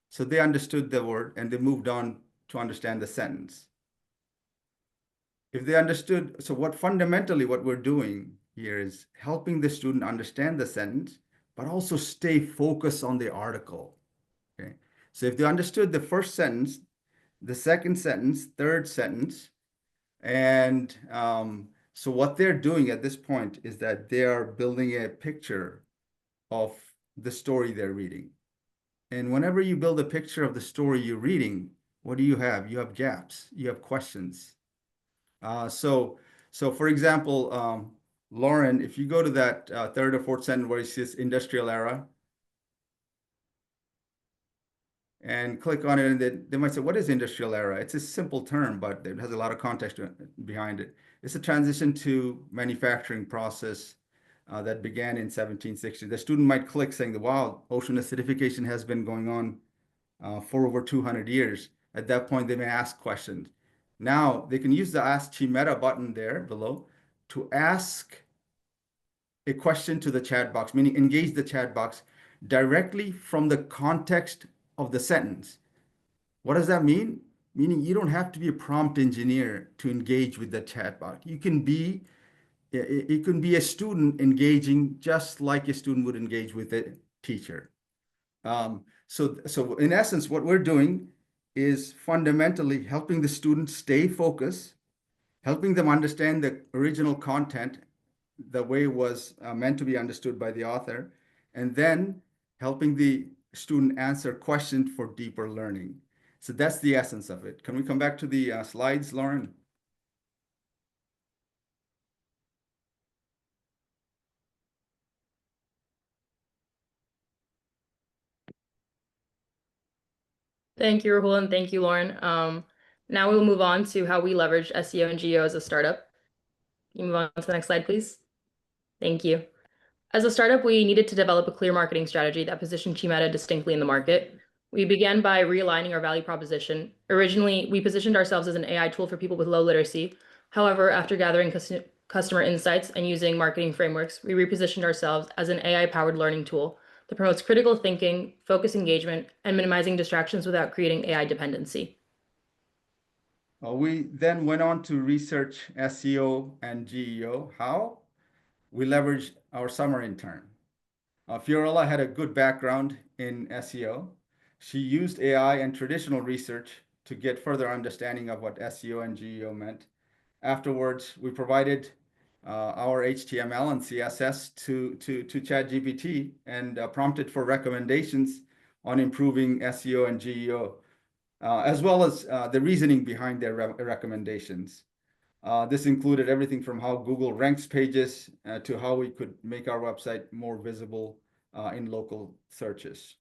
So they understood the word and they moved on to understand the sentence. If they understood, so what fundamentally what we're doing here is helping the student understand the sentence, but also stay focused on the article. Okay. So if they understood the first sentence, the second sentence, third sentence, and so what they're doing at this point is that they are building a picture of the story they're reading. And whenever you build a picture of the story you're reading, what do you have? You have gaps, you have questions. So for example, Lauren, if you go to that third or fourth sentence where it says industrial era, and click on it, and they might say, what is industrial era? It's a simple term, but it has a lot of context behind it. It's a transition to manufacturing process that began in 1760. The student might click saying, wow, ocean acidification has been going on for over 200 years. At that point, they may ask questions. Now, they can use the Ask Chimera button there below to ask a question to the chat box, meaning engage the chat box directly from the context of the sentence. What does that mean? Meaning you don't have to be a prompt engineer to engage with the chat box. You can be, it can be a student engaging just like a student would engage with a teacher. So in essence, what we're doing is fundamentally helping the students stay focused, helping them understand the original content, the way it was meant to be understood by the author, and then helping the student answer questions for deeper learning. So that's the essence of it. Can we come back to the slides, Lauren? Thank you, Ruhul, and thank you, Lauren. Now we'll move on to how we leverage SEO and GEO as a startup. Can you move on to the next slide, please? Thank you. As a startup, we needed to develop a clear marketing strategy that positioned Chimeta distinctly in the market. We began by realigning our value proposition. Originally, we positioned ourselves as an AI tool for people with low literacy. However, after gathering customer insights and using marketing frameworks, we repositioned ourselves as an AI-powered learning tool that promotes critical thinking, focused engagement, and minimizing distractions without creating AI dependency. We then went on to research SEO and GEO. How? We leveraged our summer intern. Fiorella had a good background in SEO. She used AI and traditional research to get further understanding of what SEO and GEO meant. Afterwards, we provided our HTML and CSS to ChatGPT and prompted for recommendations on improving SEO and GEO, as well as the reasoning behind their recommendations. This included everything from how Google ranks pages to how we could make our website more visible in local searches.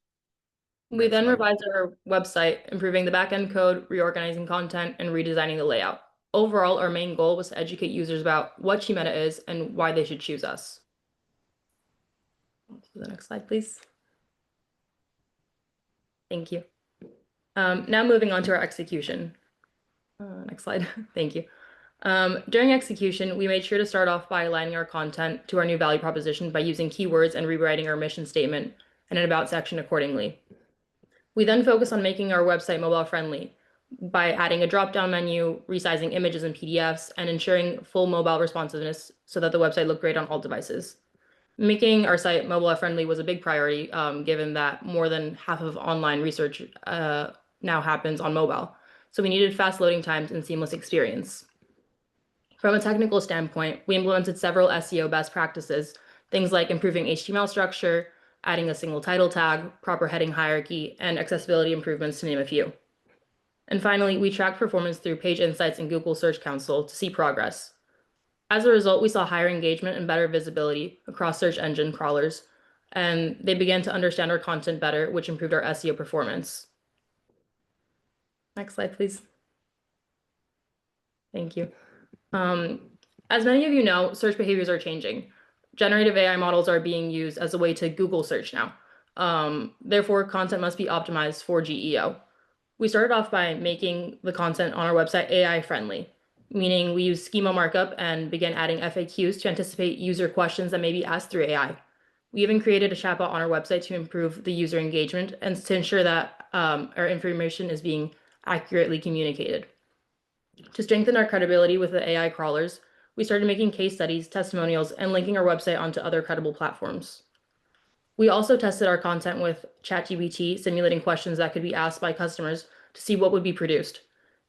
We then revised our website, improving the backend code, reorganizing content, and redesigning the layout. Overall, our main goal was to educate users about what Chimeta is and why they should choose us. The next slide, please. Thank you. Now moving on to our execution. Next slide. Thank you. During execution, we made sure to start off by aligning our content to our new value proposition by using keywords and rewriting our mission statement and an about section accordingly. We then focused on making our website mobile friendly by adding a drop-down menu, resizing images and PDFs, and ensuring full mobile responsiveness so that the website looked great on all devices. Making our site mobile friendly was a big priority, given that more than half of online research now happens on mobile. So we needed fast loading times and seamless experience. From a technical standpoint, we implemented several SEO best practices, things like improving HTML structure, adding a single title tag, proper heading hierarchy, and accessibility improvements, to name a few. And finally, we tracked performance through Page Insights and Google Search Console to see progress. As a result, we saw higher engagement and better visibility across search engine crawlers, and they began to understand our content better, which improved our SEO performance. Next slide, please. Thank you. As many of you know, search behaviors are changing. Generative AI models are being used as a way to Google search now. Therefore, content must be optimized for GEO. We started off by making the content on our website AI friendly, meaning we use schema markup and began adding FAQs to anticipate user questions that may be asked through AI. We even created a chatbot on our website to improve the user engagement and to ensure that our information is being accurately communicated. To strengthen our credibility with the AI crawlers, we started making case studies, testimonials, and linking our website onto other credible platforms. We also tested our content with ChatGPT, simulating questions that could be asked by customers to see what would be produced.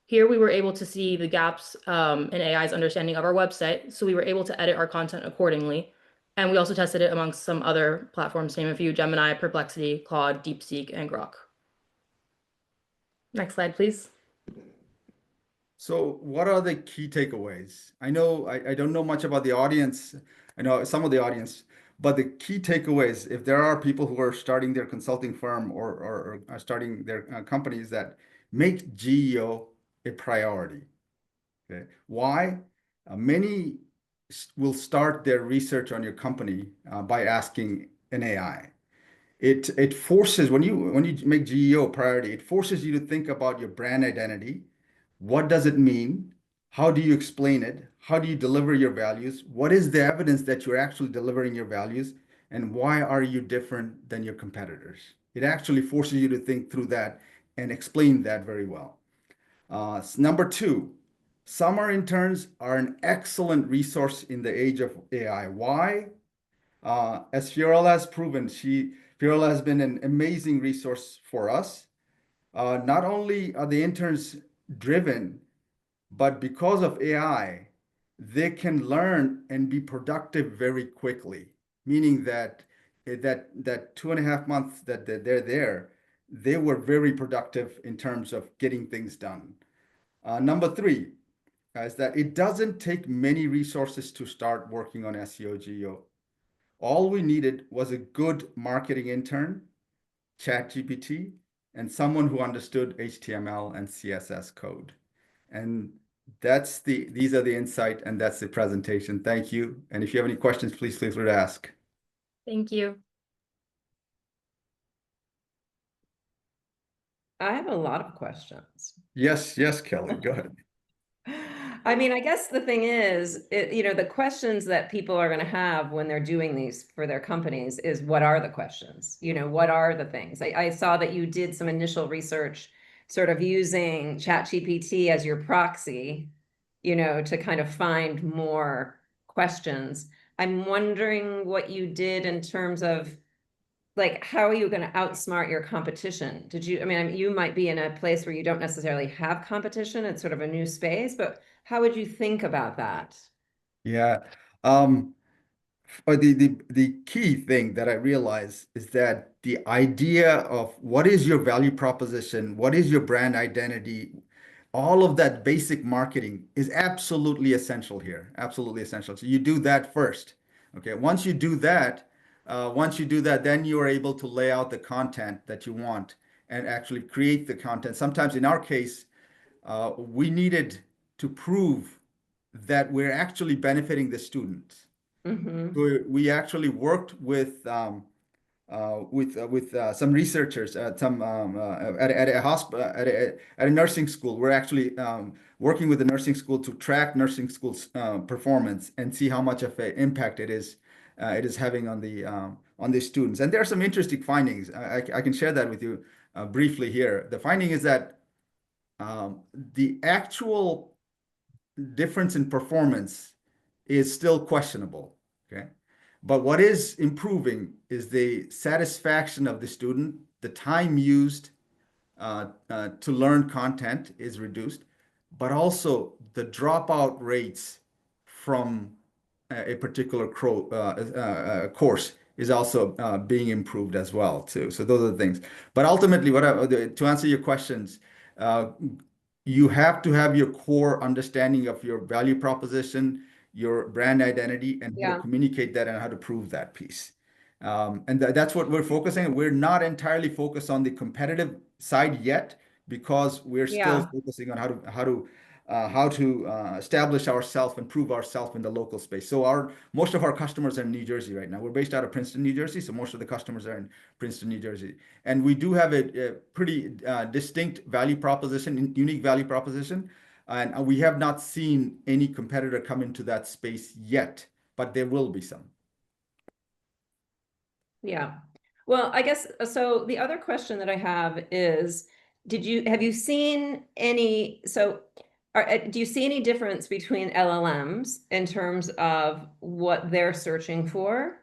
Here, we were able to see the gaps in AI's understanding of our website, so we were able to edit our content accordingly. And we also tested it amongst some other platforms, to name a few: Gemini, Perplexity, Claude, DeepSeek, and Grok. Next slide, please. So what are the key takeaways? I know I don't know much about the audience. I know some of the audience, but the key takeaways, if there are people who are starting their consulting firm or are starting their companies, that make GEO a priority. Okay, why? Many will start their research on your company by asking an AI. It forces, when you make GEO a priority, it forces you to think about your brand identity. What does it mean? How do you explain it? How do you deliver your values? What is the evidence that you're actually delivering your values? And why are you different than your competitors? It actually forces you to think through that and explain that very well. Number two, summer interns are an excellent resource in the age of AI. Why? As Fiorella has proven, Fiorella has been an amazing resource for us. Not only are the interns driven, but because of AI, they can learn and be productive very quickly, meaning that that 2.5 months that they're there, they were very productive in terms of getting things done. Number three is that it doesn't take many resources to start working on SEO geo. All we needed was a good marketing intern, ChatGPT, and someone who understood HTML and CSS code. And these are the insight, and that's the presentation. Thank you. And if you have any questions, please feel free to ask. Thank you. I have a lot of questions. Yes, yes, Kelly, go ahead. I mean, I guess the thing is, the questions that people are going to have when they're doing these for their companies is, what are the questions? What are the things? I saw that you did some initial research sort of using ChatGPT as your proxy, to kind of find more questions. I'm wondering what you did in terms of, like, how are you going to outsmart your competition? I mean, you might be in a place where you don't necessarily have competition. It's sort of a new space, but how would you think about that? Yeah. The key thing that I realize is that the idea of what is your value proposition, what is your brand identity, all of that basic marketing is absolutely essential here. Absolutely essential. So you do that first. Okay. Once you do that, then you are able to lay out the content that you want and actually create the content. Sometimes in our case, we needed to prove that we're actually benefiting the students. We actually worked with some researchers at a hospital at a nursing school. We're actually working with the nursing school to track nursing school's performance and see how much of an impact it is having on the students. And there are some interesting findings. I can share that with you briefly here. The finding is that the actual difference in performance is still questionable. Okay. But what is improving is the satisfaction of the student, the time used to learn content is reduced, but also the dropout rates from a particular course is also being improved as well too. So those are the things. But ultimately, to answer your questions, you have to have your core understanding of your value proposition, your brand identity, and how to communicate that and how to prove that piece. And that's what we're focusing. We're not entirely focused on the competitive side yet because we're still focusing on how to establish ourselves and prove ourselves in the local space. So most of our customers are in New Jersey right now. We're based out of Princeton, New Jersey. So most of the customers are in Princeton, New Jersey. And we do have a pretty distinct value proposition, unique value proposition. And we have not seen any competitor come into that space yet, but there will be some. Yeah. Well, I guess, so the other question that I have is, have you seen any, do you see any difference between LLMs in terms of what they're searching for?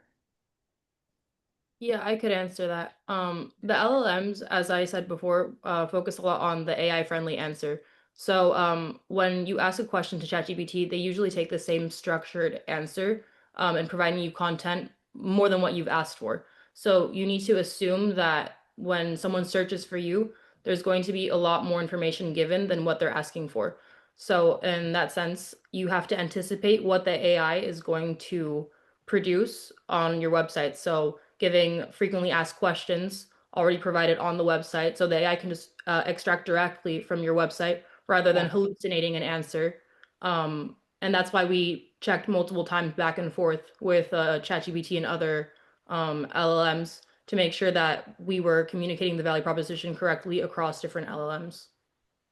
Yeah, I could answer that. The LLMs, as I said before, focus a lot on the AI-friendly answer. So when you ask a question to ChatGPT, they usually take the same structured answer and providing you content more than what you've asked for. So you need to assume that when someone searches for you, there's going to be a lot more information given than what they're asking for. So in that sense, you have to anticipate what the AI is going to produce on your website. So giving frequently asked questions already provided on the website so the AI can just extract directly from your website rather than hallucinating an answer. And that's why we checked multiple times back and forth with ChatGPT and other LLMs to make sure that we were communicating the value proposition correctly across different LLMs.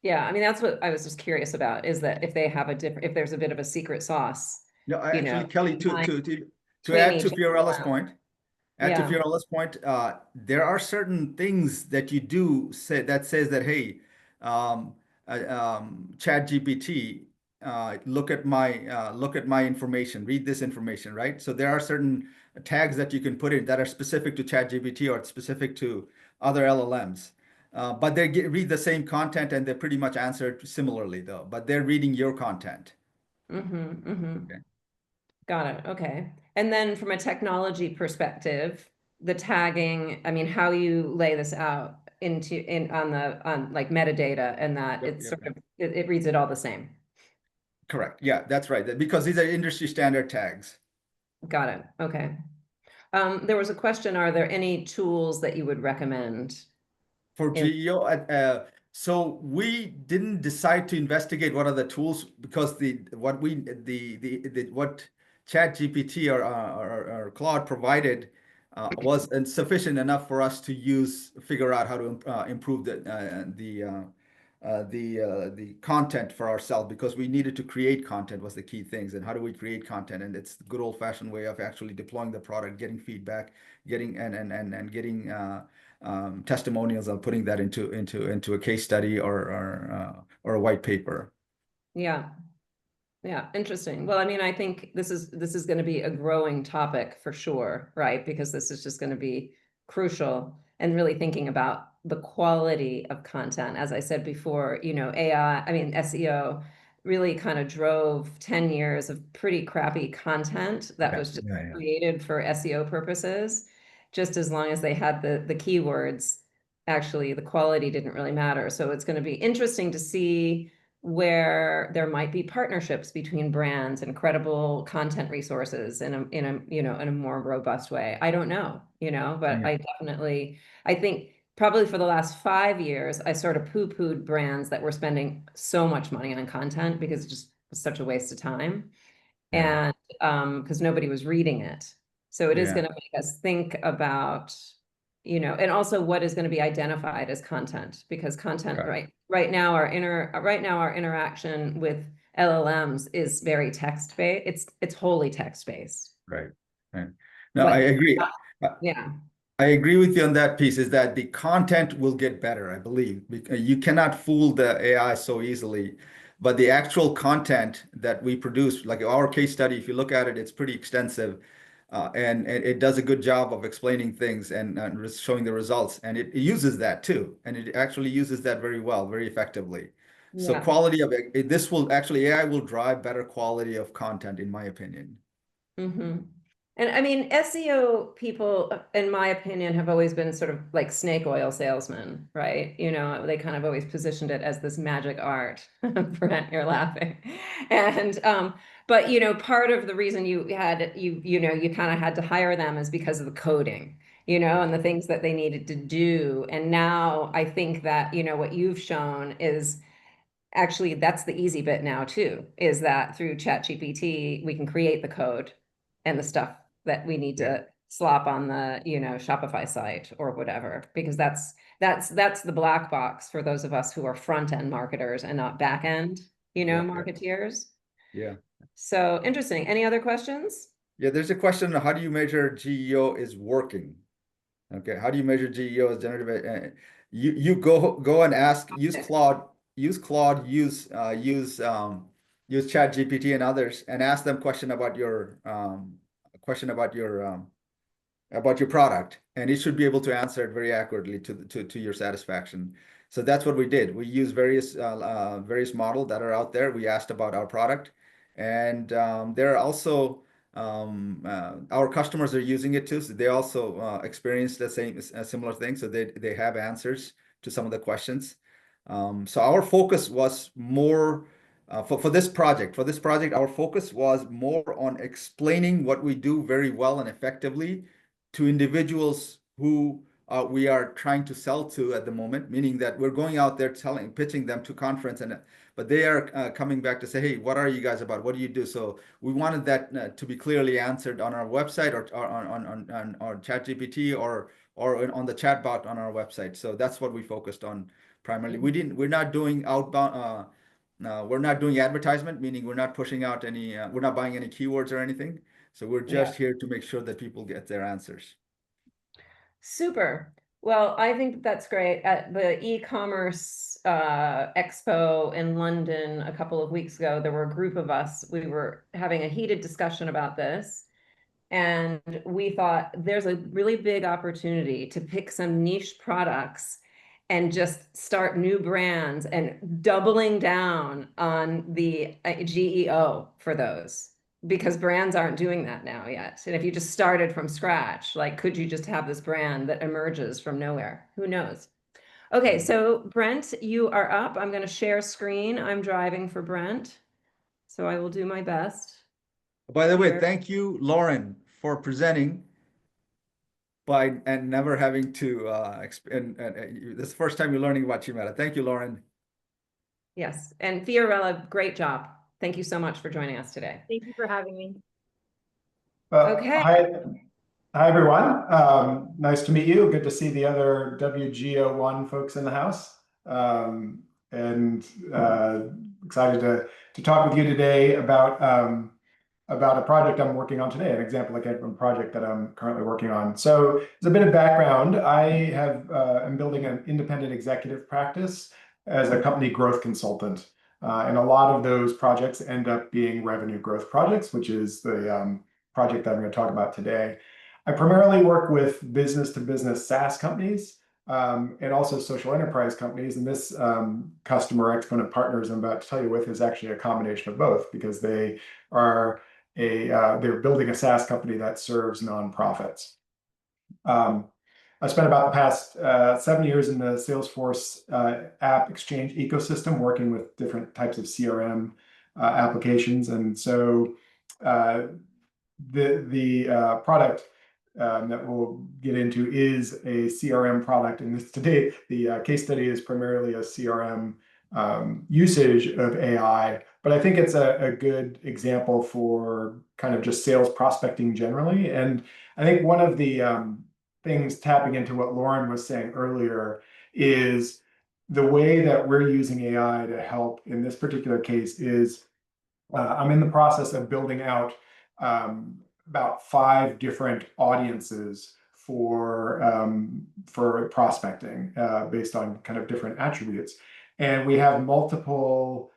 Yeah, I mean, that's what I was just curious about, is that if they have if there's a bit of a secret sauce. No, actually, Kelly, to between add to each Fiorella's LLM. point, there are certain things that you do say that says that, hey, ChatGPT, look at my information, read this information, right? So there are certain tags that you can put in that are specific to ChatGPT or specific to other LLMs. But they read the same content and they pretty much answer similarly though, but they're reading your content. Okay. Got it. Okay. And then from a technology perspective, the tagging, I mean, how you lay this out on like metadata and that Yep, it's yep, sort of, it reads it all the same. correct. Yeah, that's right. Because these are industry standard tags. Got it. Okay. There was a question, are there any tools that you would recommend? For In- GEO, so we didn't decide to investigate what are the tools because what ChatGPT or Claude provided wasn't sufficient enough for us to figure out how to improve the content for ourselves, because we needed to create content was the key things. And how do we create content? And it's the good old fashioned way of actually deploying the product, getting feedback, getting getting testimonials, and putting that into a case study or a white paper. Yeah. Yeah, interesting. Well, I mean, I think this is going to be a growing topic for sure, right? Because this is just going to be crucial, and really thinking about the quality of content. As I said before, AI, I mean, SEO really kind of drove 10 years of pretty crappy content that was just Yeah. created for SEO purposes. Just as long as they had the keywords, actually the quality didn't really matter. So it's going to be interesting to see where there might be partnerships between brands and credible content resources in a more robust way. I don't know, but Yeah. I think probably for the last 5 years, I sort of poo-pooed brands that were spending so much money on content because it just was such a waste of time. Yeah. And because nobody was reading it. So it is Yeah. going to make us think about, and also what is going to be identified as content, because content right now our interaction with LLMs is very text-based. It's wholly text-based. Right. Right. No, I agree. Yeah. I agree with you on that piece, is that the content will get better, I believe. You cannot fool the AI so easily, but the actual content that we produce, like our case study, if you look at it, it's pretty extensive, and it does a good job of explaining things and showing the results. And it uses that too. And it actually uses that very well, very effectively. So Yeah. quality of it, this will actually, AI will drive better quality of content, in my opinion. And I mean, SEO people, in my opinion, have always been sort of like snake oil salesmen, right? They kind of always positioned it as this magic art. Brent, you're laughing. And but part of the reason you kind of had to hire them is because of the coding, and the things that they needed to do. And now I think that, what you've shown is actually that's the easy bit now too, is that through ChatGPT, we can create the code and the stuff that we need to slop on the, Shopify site or whatever, because that's the black box for those of us who are front end marketers and not back end, marketeers. Yeah. So interesting. Any other questions? Yeah, there's a question: how do you measure GEO is working? Okay, how do you measure GEO as generative? You go and ask, use Claude, use ChatGPT and others, and ask them question about your product, and it should be able to answer it very accurately to your satisfaction. So that's what we did. We used various models that are out there. We asked about our product, and there are also our customers are using it too. So they also experienced the same similar thing. So they have answers to some of the questions. So our focus was more for this project. For this project, our focus was more on explaining what we do very well and effectively to individuals who we are trying to sell to at the moment, meaning that we're going out there pitching them to conference, but they are coming back to say, hey, what are you guys about? What do you do? So we wanted that to be clearly answered on our website or on ChatGPT or on the chatbot on our website. So that's what we focused on primarily. We're not doing outbound. We're not doing advertisement, meaning we're not pushing out we're not buying any keywords or anything. So we're just here to make sure that people get their answers. Super. Well, I think that's great. At the e-commerce expo in London a couple of weeks ago, there were a group of us. We were having a heated discussion about this. And we thought there's a really big opportunity to pick some niche products and just start new brands and doubling down on the GEO for those, because brands aren't doing that now yet. And if you just started from scratch, like, could you just have this brand that emerges from nowhere? Who knows? Okay, so Brent, you are up. I'm going to share screen. I'm driving for Brent, so I will do my best. By the way, Here. thank you, Lauren, for presenting and never having to this is the first time you're learning about Chimera. Thank you, Lauren. Yes, and Fiorella, great job. Thank you so much for joining us today. Thank you for having me. Okay. Hi, everyone. Nice to meet you. Good to see the other WGO1 folks in the house. And excited to talk with you today about a project I'm working on today, an example of a project that I'm currently working on. So as a bit of background, I am building an independent executive practice as a company growth consultant. And a lot of those projects end up being revenue growth projects, which is the project that I'm going to talk about today. I primarily work with business-to-business SaaS companies and also social enterprise companies. And this customer, Exponent Partners, I'm about to tell you with, is actually a combination of both, because they are they're building a SaaS company that serves nonprofits. I spent about the past 7 years in the Salesforce app exchange ecosystem, working with different types of CRM applications. And so the product that we'll get into is a CRM product. And today, the case study is primarily a CRM usage of AI, but I think it's a good example for kind of just sales prospecting generally. And I think one of the things, tapping into what Lauren was saying earlier, is the way that we're using AI to help in this particular case is I'm in the process of building out about 5 different audiences for prospecting based on kind of different attributes. And we have multiple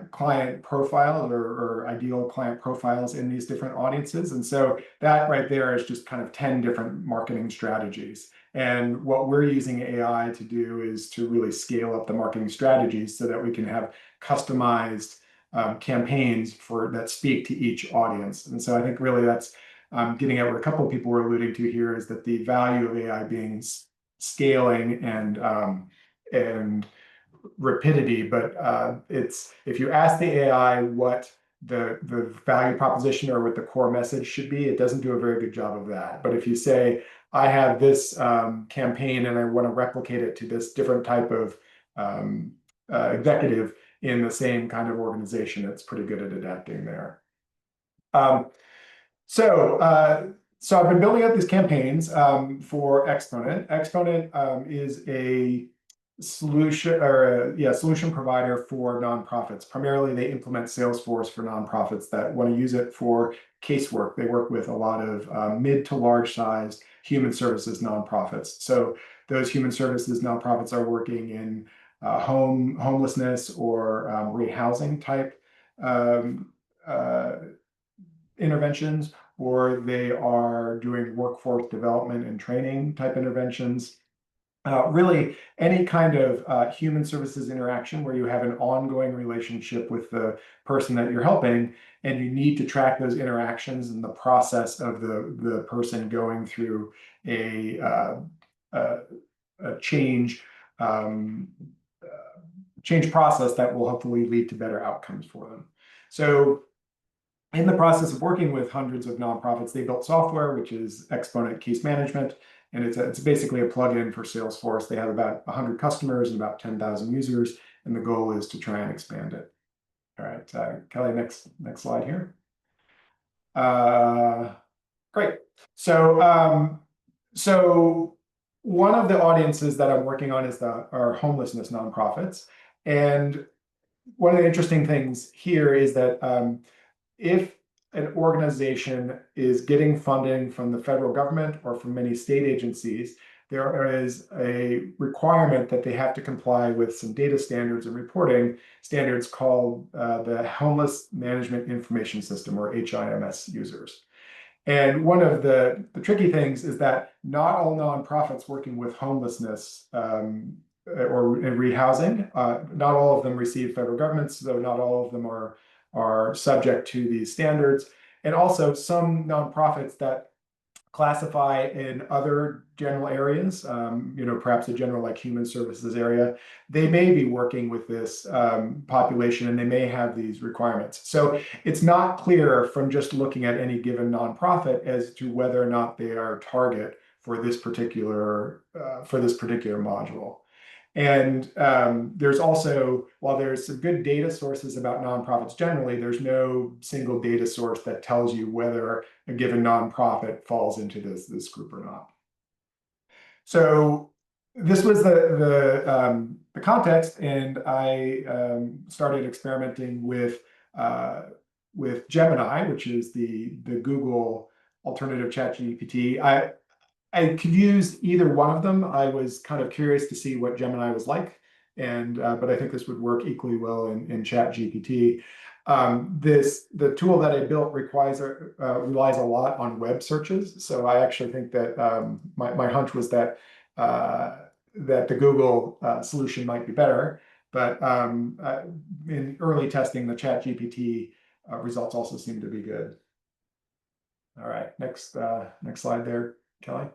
client profiles or ideal client profiles in these different audiences. And so that right there is just kind of 10 different marketing strategies. And what we're using AI to do is to really scale up the marketing strategies so that we can have customized campaigns that speak to each audience. And so I think really that's getting at what a couple of people were alluding to here, is that the value of AI being scaling and rapidity, but it's, if you ask the AI what the value proposition or what the core message should be, it doesn't do a very good job of that. But if you say, I have this campaign and I want to replicate it to this different type of executive in the same kind of organization, it's pretty good at adapting there. So I've been building up these campaigns for Exponent. Exponent is a solution provider for nonprofits. Primarily, they implement Salesforce for nonprofits that want to use it for casework. They work with a lot of mid to large sized human services nonprofits. So those human services nonprofits are working in homelessness or rehousing type interventions, or they are doing workforce development and training type interventions. Really, any kind of human services interaction where you have an ongoing relationship with the person that you're helping, and you need to track those interactions and the process of the person going through a change process that will hopefully lead to better outcomes for them. So in the process of working with hundreds of nonprofits, they built software, which is Exponent Case Management. And it's basically a plugin for Salesforce. They have about 100 customers and about 10,000 users. And the goal is to try and expand it. All right, Kelly, next slide here. Great. So one of the audiences that I'm working on is our homelessness nonprofits. And one of the interesting things here is that if an organization is getting funding from the federal government or from many state agencies, there is a requirement that they have to comply with some data standards and reporting standards called the Homeless Management Information System, or HIMS users. And one of the tricky things is that not all nonprofits working with homelessness or in rehousing. Not all of them receive federal governments, though not all of them are subject to these standards. And also some nonprofits that classify in other general areas, perhaps a general like human services area, they may be working with this population and they may have these requirements. So it's not clear from just looking at any given nonprofit as to whether or not they are a target for this particular module. And there's also, while there's some good data sources about nonprofits generally, there's no single data source that tells you whether a given nonprofit falls into this group or not. So this was the context, and I started experimenting with Gemini, which is the Google alternative ChatGPT. I could use either one of them. I was kind of curious to see what Gemini was like, but I think this would work equally well in ChatGPT. The tool that I built relies a lot on web searches. So I actually think that my hunch was that the Google solution might be better. But in early testing, the ChatGPT results also seem to be good. All right, next slide there, Kelly.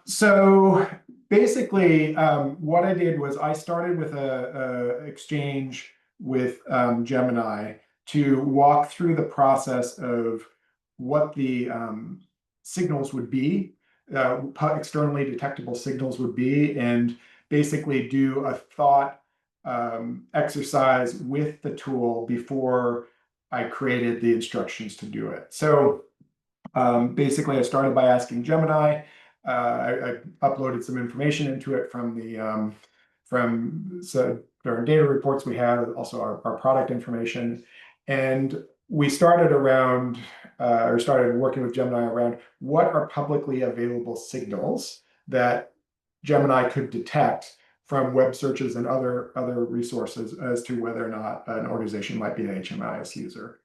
So basically, what I did was I started with a exchange with Gemini to walk through the process of what the signals would be, externally detectable signals would be, and basically do a thought exercise with the tool before I created the instructions to do it. So basically, I started by asking Gemini. I uploaded some information into it from our data reports we had, also our product information, and we started working with Gemini around what are publicly available signals that Gemini could detect from web searches and other resources as to whether or not an organization might be an HMIS user.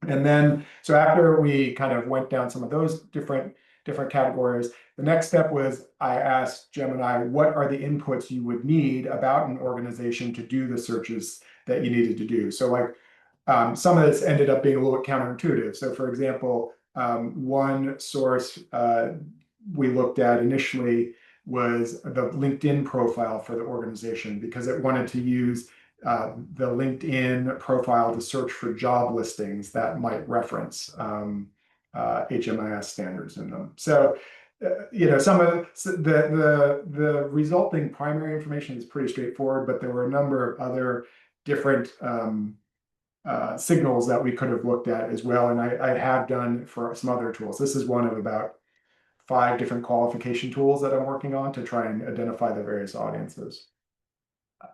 And then, so after we kind of went down some of those different categories, the next step was I asked Gemini, what are the inputs you would need about an organization to do the searches that you needed to do? So like some of this ended up being a little bit counterintuitive. So for example, one source we looked at initially was the LinkedIn profile for the organization, because it wanted to use the LinkedIn profile to search for job listings that might reference HMIS standards in them. So, some of the resulting primary information is pretty straightforward, but there were a number of other different signals that we could have looked at as well. And I have done for some other tools. This is one of about 5 different qualification tools that I'm working on to try and identify the various audiences.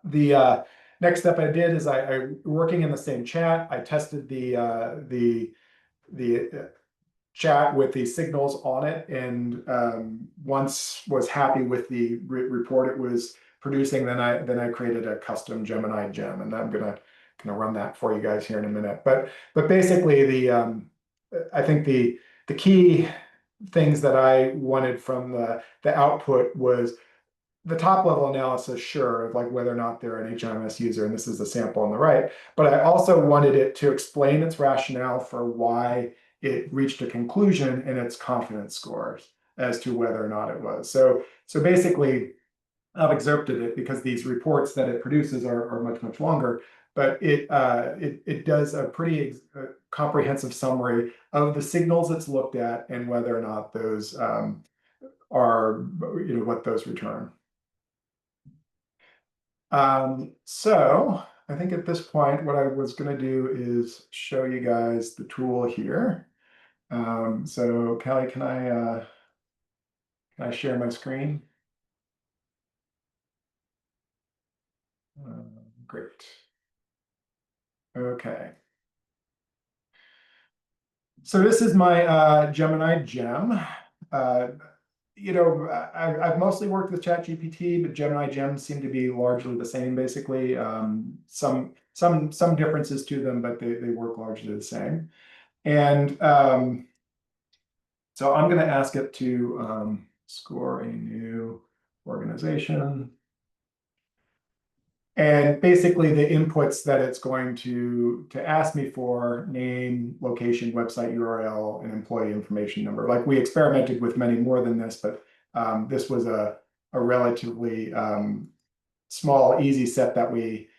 The next step I did is I working in the same chat. I tested the chat with the signals on it, and once was happy with the report it was producing, then I created a custom Gemini gem, and I'm gonna run that for you guys here in a minute. But basically, I think the key things that I wanted from the output was the top level analysis, sure, of like whether or not they're an HMIS user, and this is the sample on the right, but I also wanted it to explain its rationale for why it reached a conclusion in its confidence scores as to whether or not it was. So basically, I've excerpted it because these reports that it produces are much longer, but it does a pretty comprehensive summary of the signals it's looked at and whether or not those are what those return. So I think at this point, what I was going to do is show you guys the tool here. So Kelly, can I share my screen? Great. Okay. So this is my Gemini gem. I've mostly worked with ChatGPT, but Gemini gems seem to be largely the same, basically. Some differences to them, but they work largely the same. And so I'm going to ask it to score a new organization. And basically the inputs that it's going to ask me for: name, location, website URL, and employee information number. Like, we experimented with many more than this, but this was a relatively small, easy set that we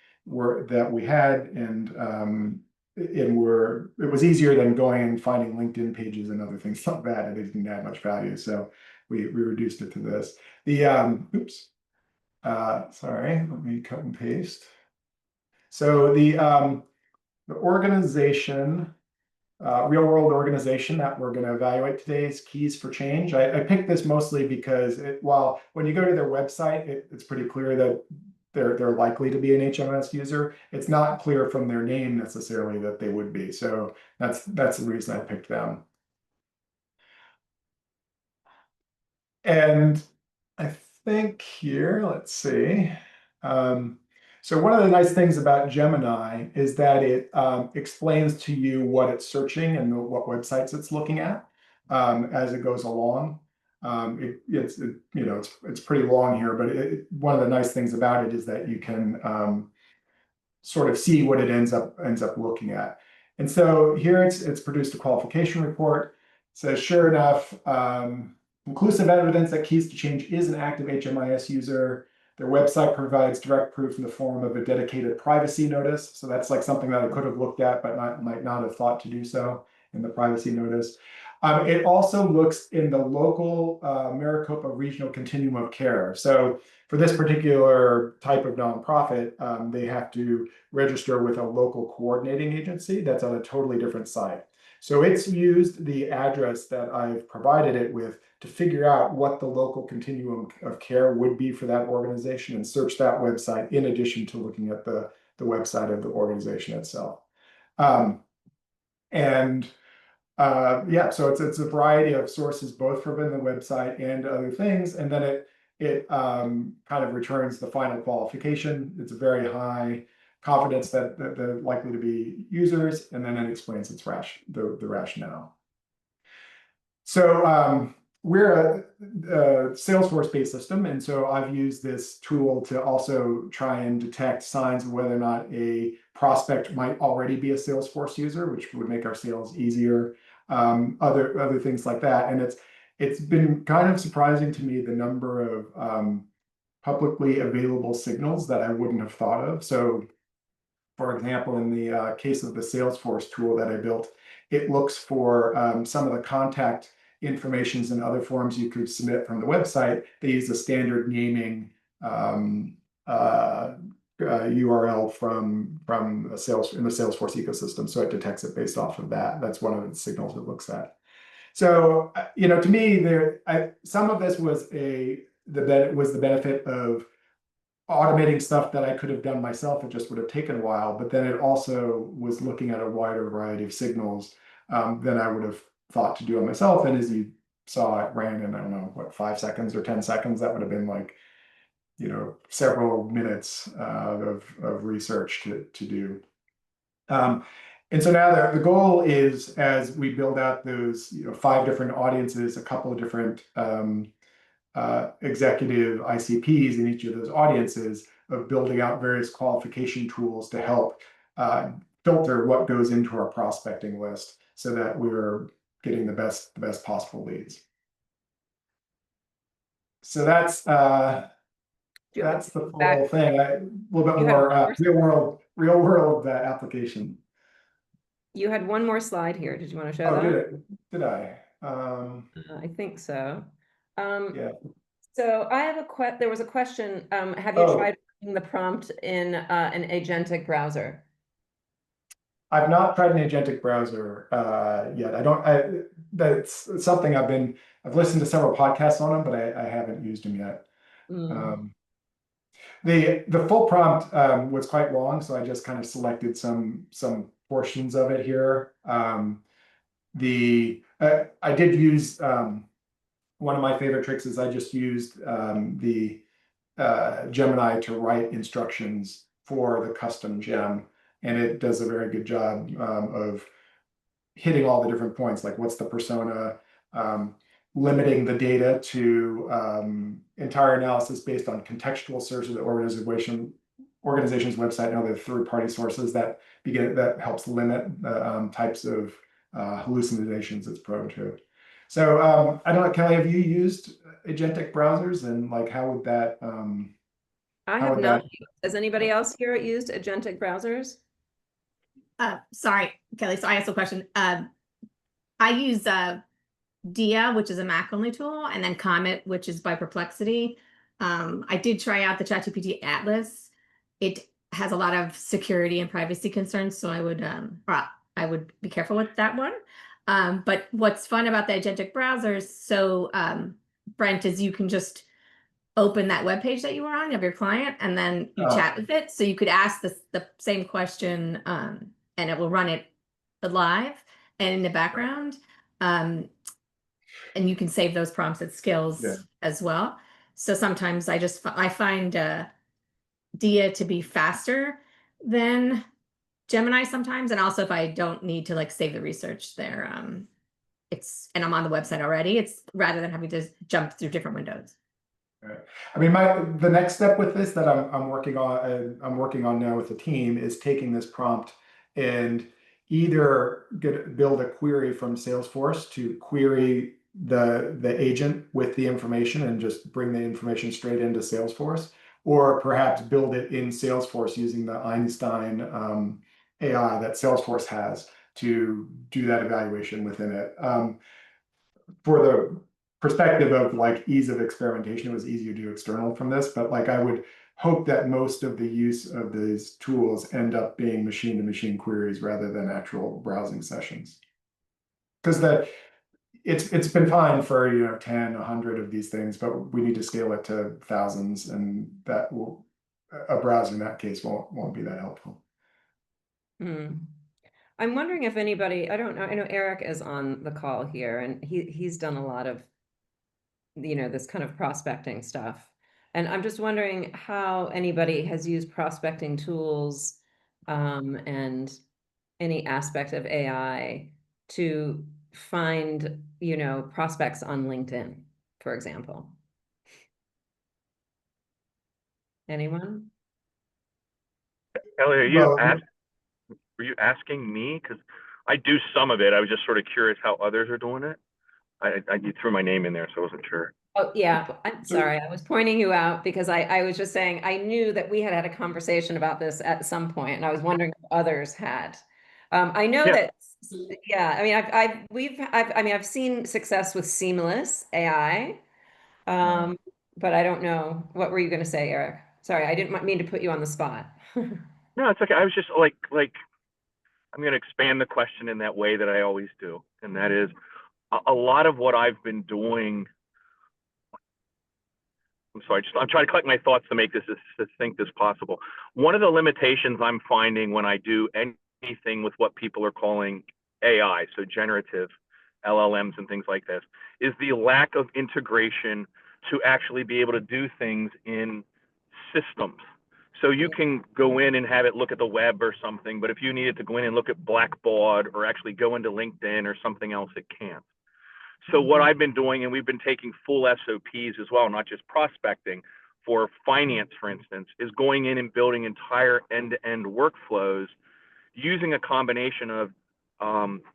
had, and it was easier than going and finding LinkedIn pages and other things like that, and it didn't add much value. So we reduced it to this. The sorry, let me cut and paste. So the organization, real world organization that we're going to evaluate today is keys for change. I picked this mostly because while when you go to their website, it's pretty clear that they're likely to be an HMS user. It's not clear from their name necessarily that they would be. So that's the reason I picked them. And I think here, let's see. So one of the nice things about Gemini is that it explains to you what it's searching and what websites it's looking at as it goes along. It's pretty long here, but one of the nice things about it is that you can sort of see what it ends up looking at. And so here it's produced a qualification report. It says, sure enough, conclusive evidence that Keys to Change is an active HMIS user. Their website provides direct proof in the form of a dedicated privacy notice. So that's like something that I could have looked at, but might not have thought to do so in the privacy notice. It also looks in the local Maricopa Regional Continuum of Care. So for this particular type of nonprofit, they have to register with a local coordinating agency that's on a totally different site. So it's used the address that I've provided it with to figure out what the local continuum of care would be for that organization and search that website in addition to looking at the website of the organization itself. Yeah, so it's a variety of sources, both from the website and other things, and then it kind of returns the final qualification. It's a very high confidence that they're likely to be users, and then it explains its the rationale. So we're a Salesforce-based system, and so I've used this tool to also try and detect signs of whether or not a prospect might already be a Salesforce user, which would make our sales easier. Other things like that, and it's been kind of surprising to me the number of publicly available signals that I wouldn't have thought of. So, for example, in the case of the Salesforce tool that I built, it looks for some of the contact informations and other forms you could submit from the website. They use a standard naming URL from the Salesforce ecosystem, so it detects it based off of that. That's one of the signals it looks at. So to me, some of this was the benefit of automating stuff that I could have done myself. It just would have taken a while, but then it also was looking at a wider variety of signals than I would have thought to do on myself. And as you saw, it ran in, I don't know, what, 5 seconds or 10 seconds. That would have been like, several minutes of research to do. And so now the goal is, as we build out those 5 different audiences, a couple of different executive ICPs in each of those audiences, of building out various qualification tools to help filter what goes into our prospecting list so that we're getting the best possible leads. So that's the full thing. A little bit more real world application. You had one more slide here. Did you want to show that? Did I? I think so. Yeah. So I have there was a question. Have you tried running the prompt in an agentic browser? I've not tried an agentic browser yet. That's something I've listened to several podcasts on them, but I haven't used them yet. The full prompt was quite long, so I just kind of selected some portions of it here. I did use one of my favorite tricks is I just used the Gemini to write instructions for the custom gem, and it does a very good job of hitting all the different points, like what's the persona, limiting the data to entire analysis based on contextual search of the organization's website and other third-party sources that helps limit the types of hallucinations it's prone to. So I don't know, Kelly, have you used agentic browsers, and like how would that I have not. Has anybody else here used agentic browsers? Sorry, Kelly. So I asked a question. I use Dia, which is a Mac only tool, and then Comet, which is by Perplexity. I did try out the ChatGPT Atlas. It has a lot of security and privacy concerns, so I would be careful with that one. But what's fun about the agentic browsers, so Brent, is you can just open that web page that you were on of your client, and then you chat with it. So you could ask the same question, and it will run it live and in the background. And you can save those prompts at skills as well. So sometimes I find Dia to be faster than Gemini sometimes, and also if I don't need to like save the research there, and I'm on the website already, it's rather than having to jump through different windows. Right. I mean, the next step with this that I'm working on now with the team is taking this prompt and either build a query from Salesforce to query the agent with the information and just bring the information straight into Salesforce, or perhaps build it in Salesforce using the Einstein AI that Salesforce has to do that evaluation within it. For the perspective of like ease of experimentation, it was easier to do external from this, but like I would hope that most of the use of these tools end up being machine-to-machine queries rather than actual browsing sessions. Because it's been fine for 10, 100 of these things, but we need to scale it to thousands, and that will a browser in that case won't be that helpful. I'm wondering if anybody, I don't know, I know Eric is on the call here, and he's done a lot of this kind of prospecting stuff. And I'm just wondering how anybody has used prospecting tools and any aspect of AI to find, prospects on LinkedIn, for example. Anyone? Ellie, were you asking me? Because I do some of it. I was just sort of curious how others are doing it. You threw my name in there, so I wasn't sure. Oh, yeah. I'm sorry. I was pointing you out because I was just saying I knew that we had a conversation about this at some point, and I was wondering if others had. I know that, I mean, I've seen success with seamless AI, but I don't know. What were you going to say, Eric? Sorry, I didn't mean to put you on the spot. No, it's okay. I was just like I'm going to expand the question in that way that I always do, and that is a lot of what I've been doing. I'm sorry, I'm trying to collect my thoughts to make this as succinct as possible. One of the limitations I'm finding when I do anything with what people are calling AI, so generative LLMs and things like this, is the lack of integration to actually be able to do things in systems. So you can go in and have it look at the web or something, but if you needed to go in and look at Blackbaud or actually go into LinkedIn or something else, it can't. So what I've been doing, and we've been taking full SOPs as well, not just prospecting, for finance, for instance, is going in and building entire end-to-end workflows using a combination of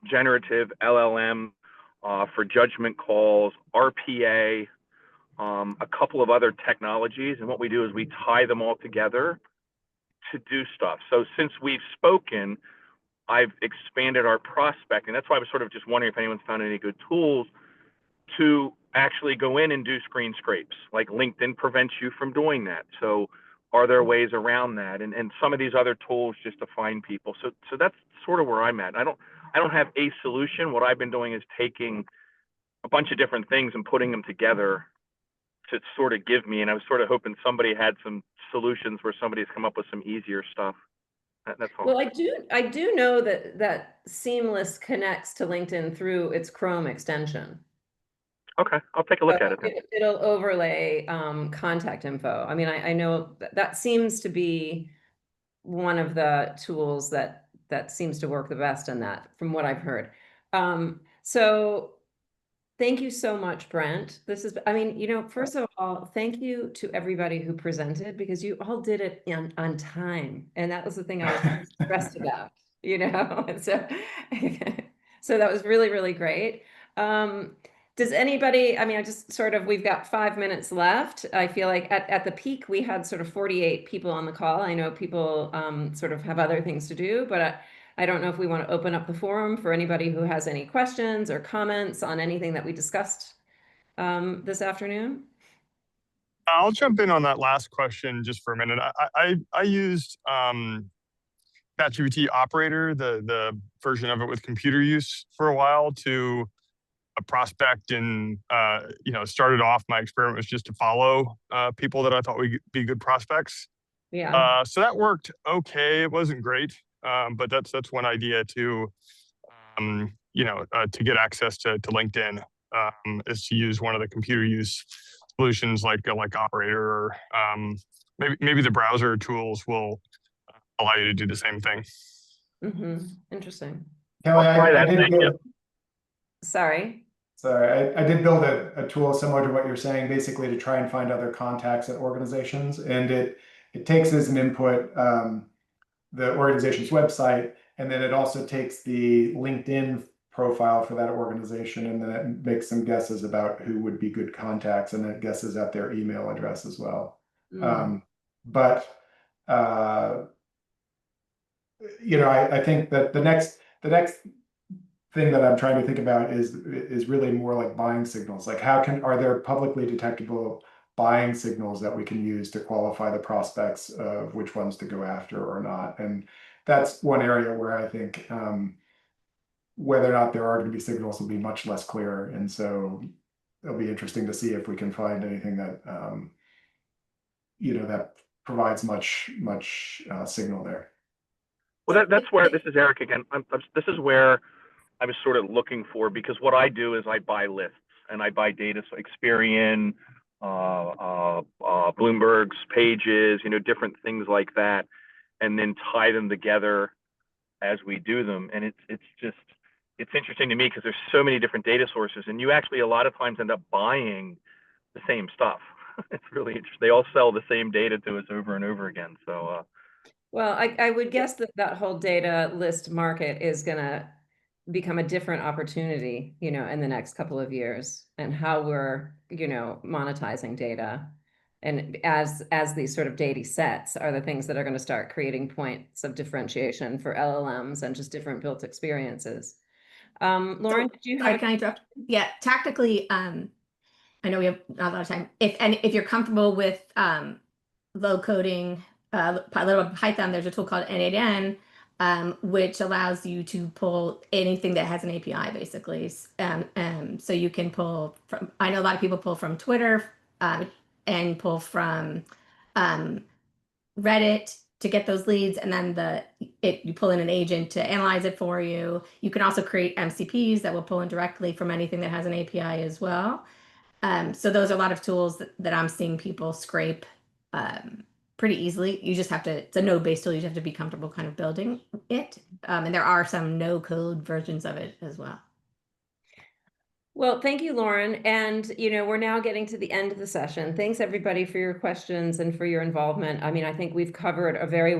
generative LLM for judgment calls, RPA, a couple of other technologies. And what we do is we tie them all together to do stuff. So since we've spoken, I've expanded our prospecting. That's why I was sort of just wondering if anyone's found any good tools to actually go in and do screen scrapes. Like LinkedIn prevents you from doing that. So are there ways around that? And some of these other tools just to find people. So that's sort of where I'm at. I don't have a solution. What I've been doing is taking a bunch of different things and putting them together to sort of give me, and I was sort of hoping somebody had some solutions where somebody's come up with some easier stuff. That's all. Well, I do know that Seamless connects to LinkedIn through its Chrome extension. Okay, I'll take a look at it then. It'll overlay contact info. I mean, I know that seems to be one of the tools that seems to work the best in that, from what I've heard. So Thank you so much, Brent. This is, I mean, first of all, thank you to everybody who presented, because you all did it on time. And that was the thing I was stressed about, and so that was really, really great. Does anybody, I mean, we've got 5 minutes left. I feel like at the peak, we had sort of 48 people on the call. I know people sort of have other things to do, but I don't know if we want to open up the forum for anybody who has any questions or comments on anything that we discussed this afternoon. I'll jump in on that last question just for a minute. I used ChatGPT Operator, the version of it with computer use, for a while to prospect, and started off, my experiment was just to follow people that I thought would be good prospects. Yeah. So that worked okay. It wasn't great, but that's one idea to get access to LinkedIn, is to use one of the computer use solutions like Operator, or maybe the browser tools will allow you to do the same thing. Interesting. Kelly, I did build, Sorry, I did build a tool similar to what you're saying, basically to try and find other contacts at organizations, and it takes as an input the organization's website, and then it also takes the LinkedIn profile for that organization, and then it makes some guesses about who would be good contacts, and it guesses at their email address as well. I think that the next thing that I'm trying to think about is really more like buying signals. Like, are there publicly detectable buying signals that we can use to qualify the prospects of which ones to go after or not? And that's one area where I think whether or not there are going to be signals will be much less clear. And so it'll be interesting to see if we can find anything that that provides much signal there. Well, that's where, this is Eric again. This is where I was sort of looking for, because what I do is I buy lists and I buy data, so Experian, Bloomberg's pages, different things like that, and then tie them together as we do them. And it's interesting to me because there's so many different data sources, and you actually a lot of times end up buying the same stuff. It's really interesting. They all sell the same data to us over and over again. So, well, I would guess that whole data list market is going to become a different opportunity, in the next couple of years, and how we're, monetizing data. And as these sort of data sets are the things that are going to start creating points of differentiation for LLMs and just different built experiences. Lauren, did you have? Can I interrupt? Yeah, tactically, I know we have not a lot of time. If you're comfortable with low coding, a little Python, there's a tool called N8N, which allows you to pull anything that has an API, basically. So you can pull from, I know a lot of people pull from Twitter and pull from Reddit to get those leads, and then you pull in an agent to analyze it for you. You can also create MCPs that will pull in directly from anything that has an API as well. So those are a lot of tools that I'm seeing people scrape pretty easily. You just have to, it's a node-based tool. You just have to be comfortable kind of building it. And there are some no-code versions of it as well. Well, thank you, Lauren. And, we're now getting to the end of the session. Thanks, everybody, for your questions and for your involvement. I mean, I think we've covered a very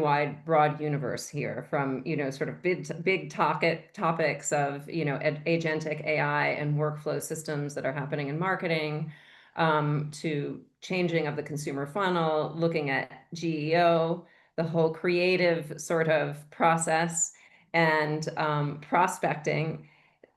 broad universe here, from, sort of big topics of, agentic AI and workflow systems that are happening in marketing, to changing of the consumer funnel, looking at GEO, the whole creative sort of process, and prospecting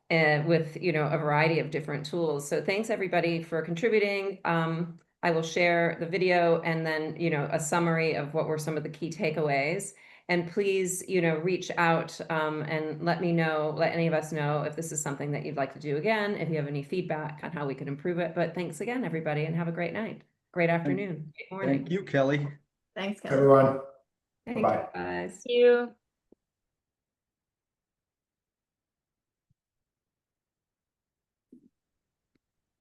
with a variety of different tools. So thanks everybody for contributing. I will share the video and then a summary of what were some of the key takeaways. And please reach out and let any of us know if this is something that you'd like to do again, if you have any feedback on how we can improve it. But thanks again, everybody, and have a great night, great afternoon, great morning. Thank you, Kelly. Thanks, Kelly. Everyone. Thank Bye. you, guys. Thank you.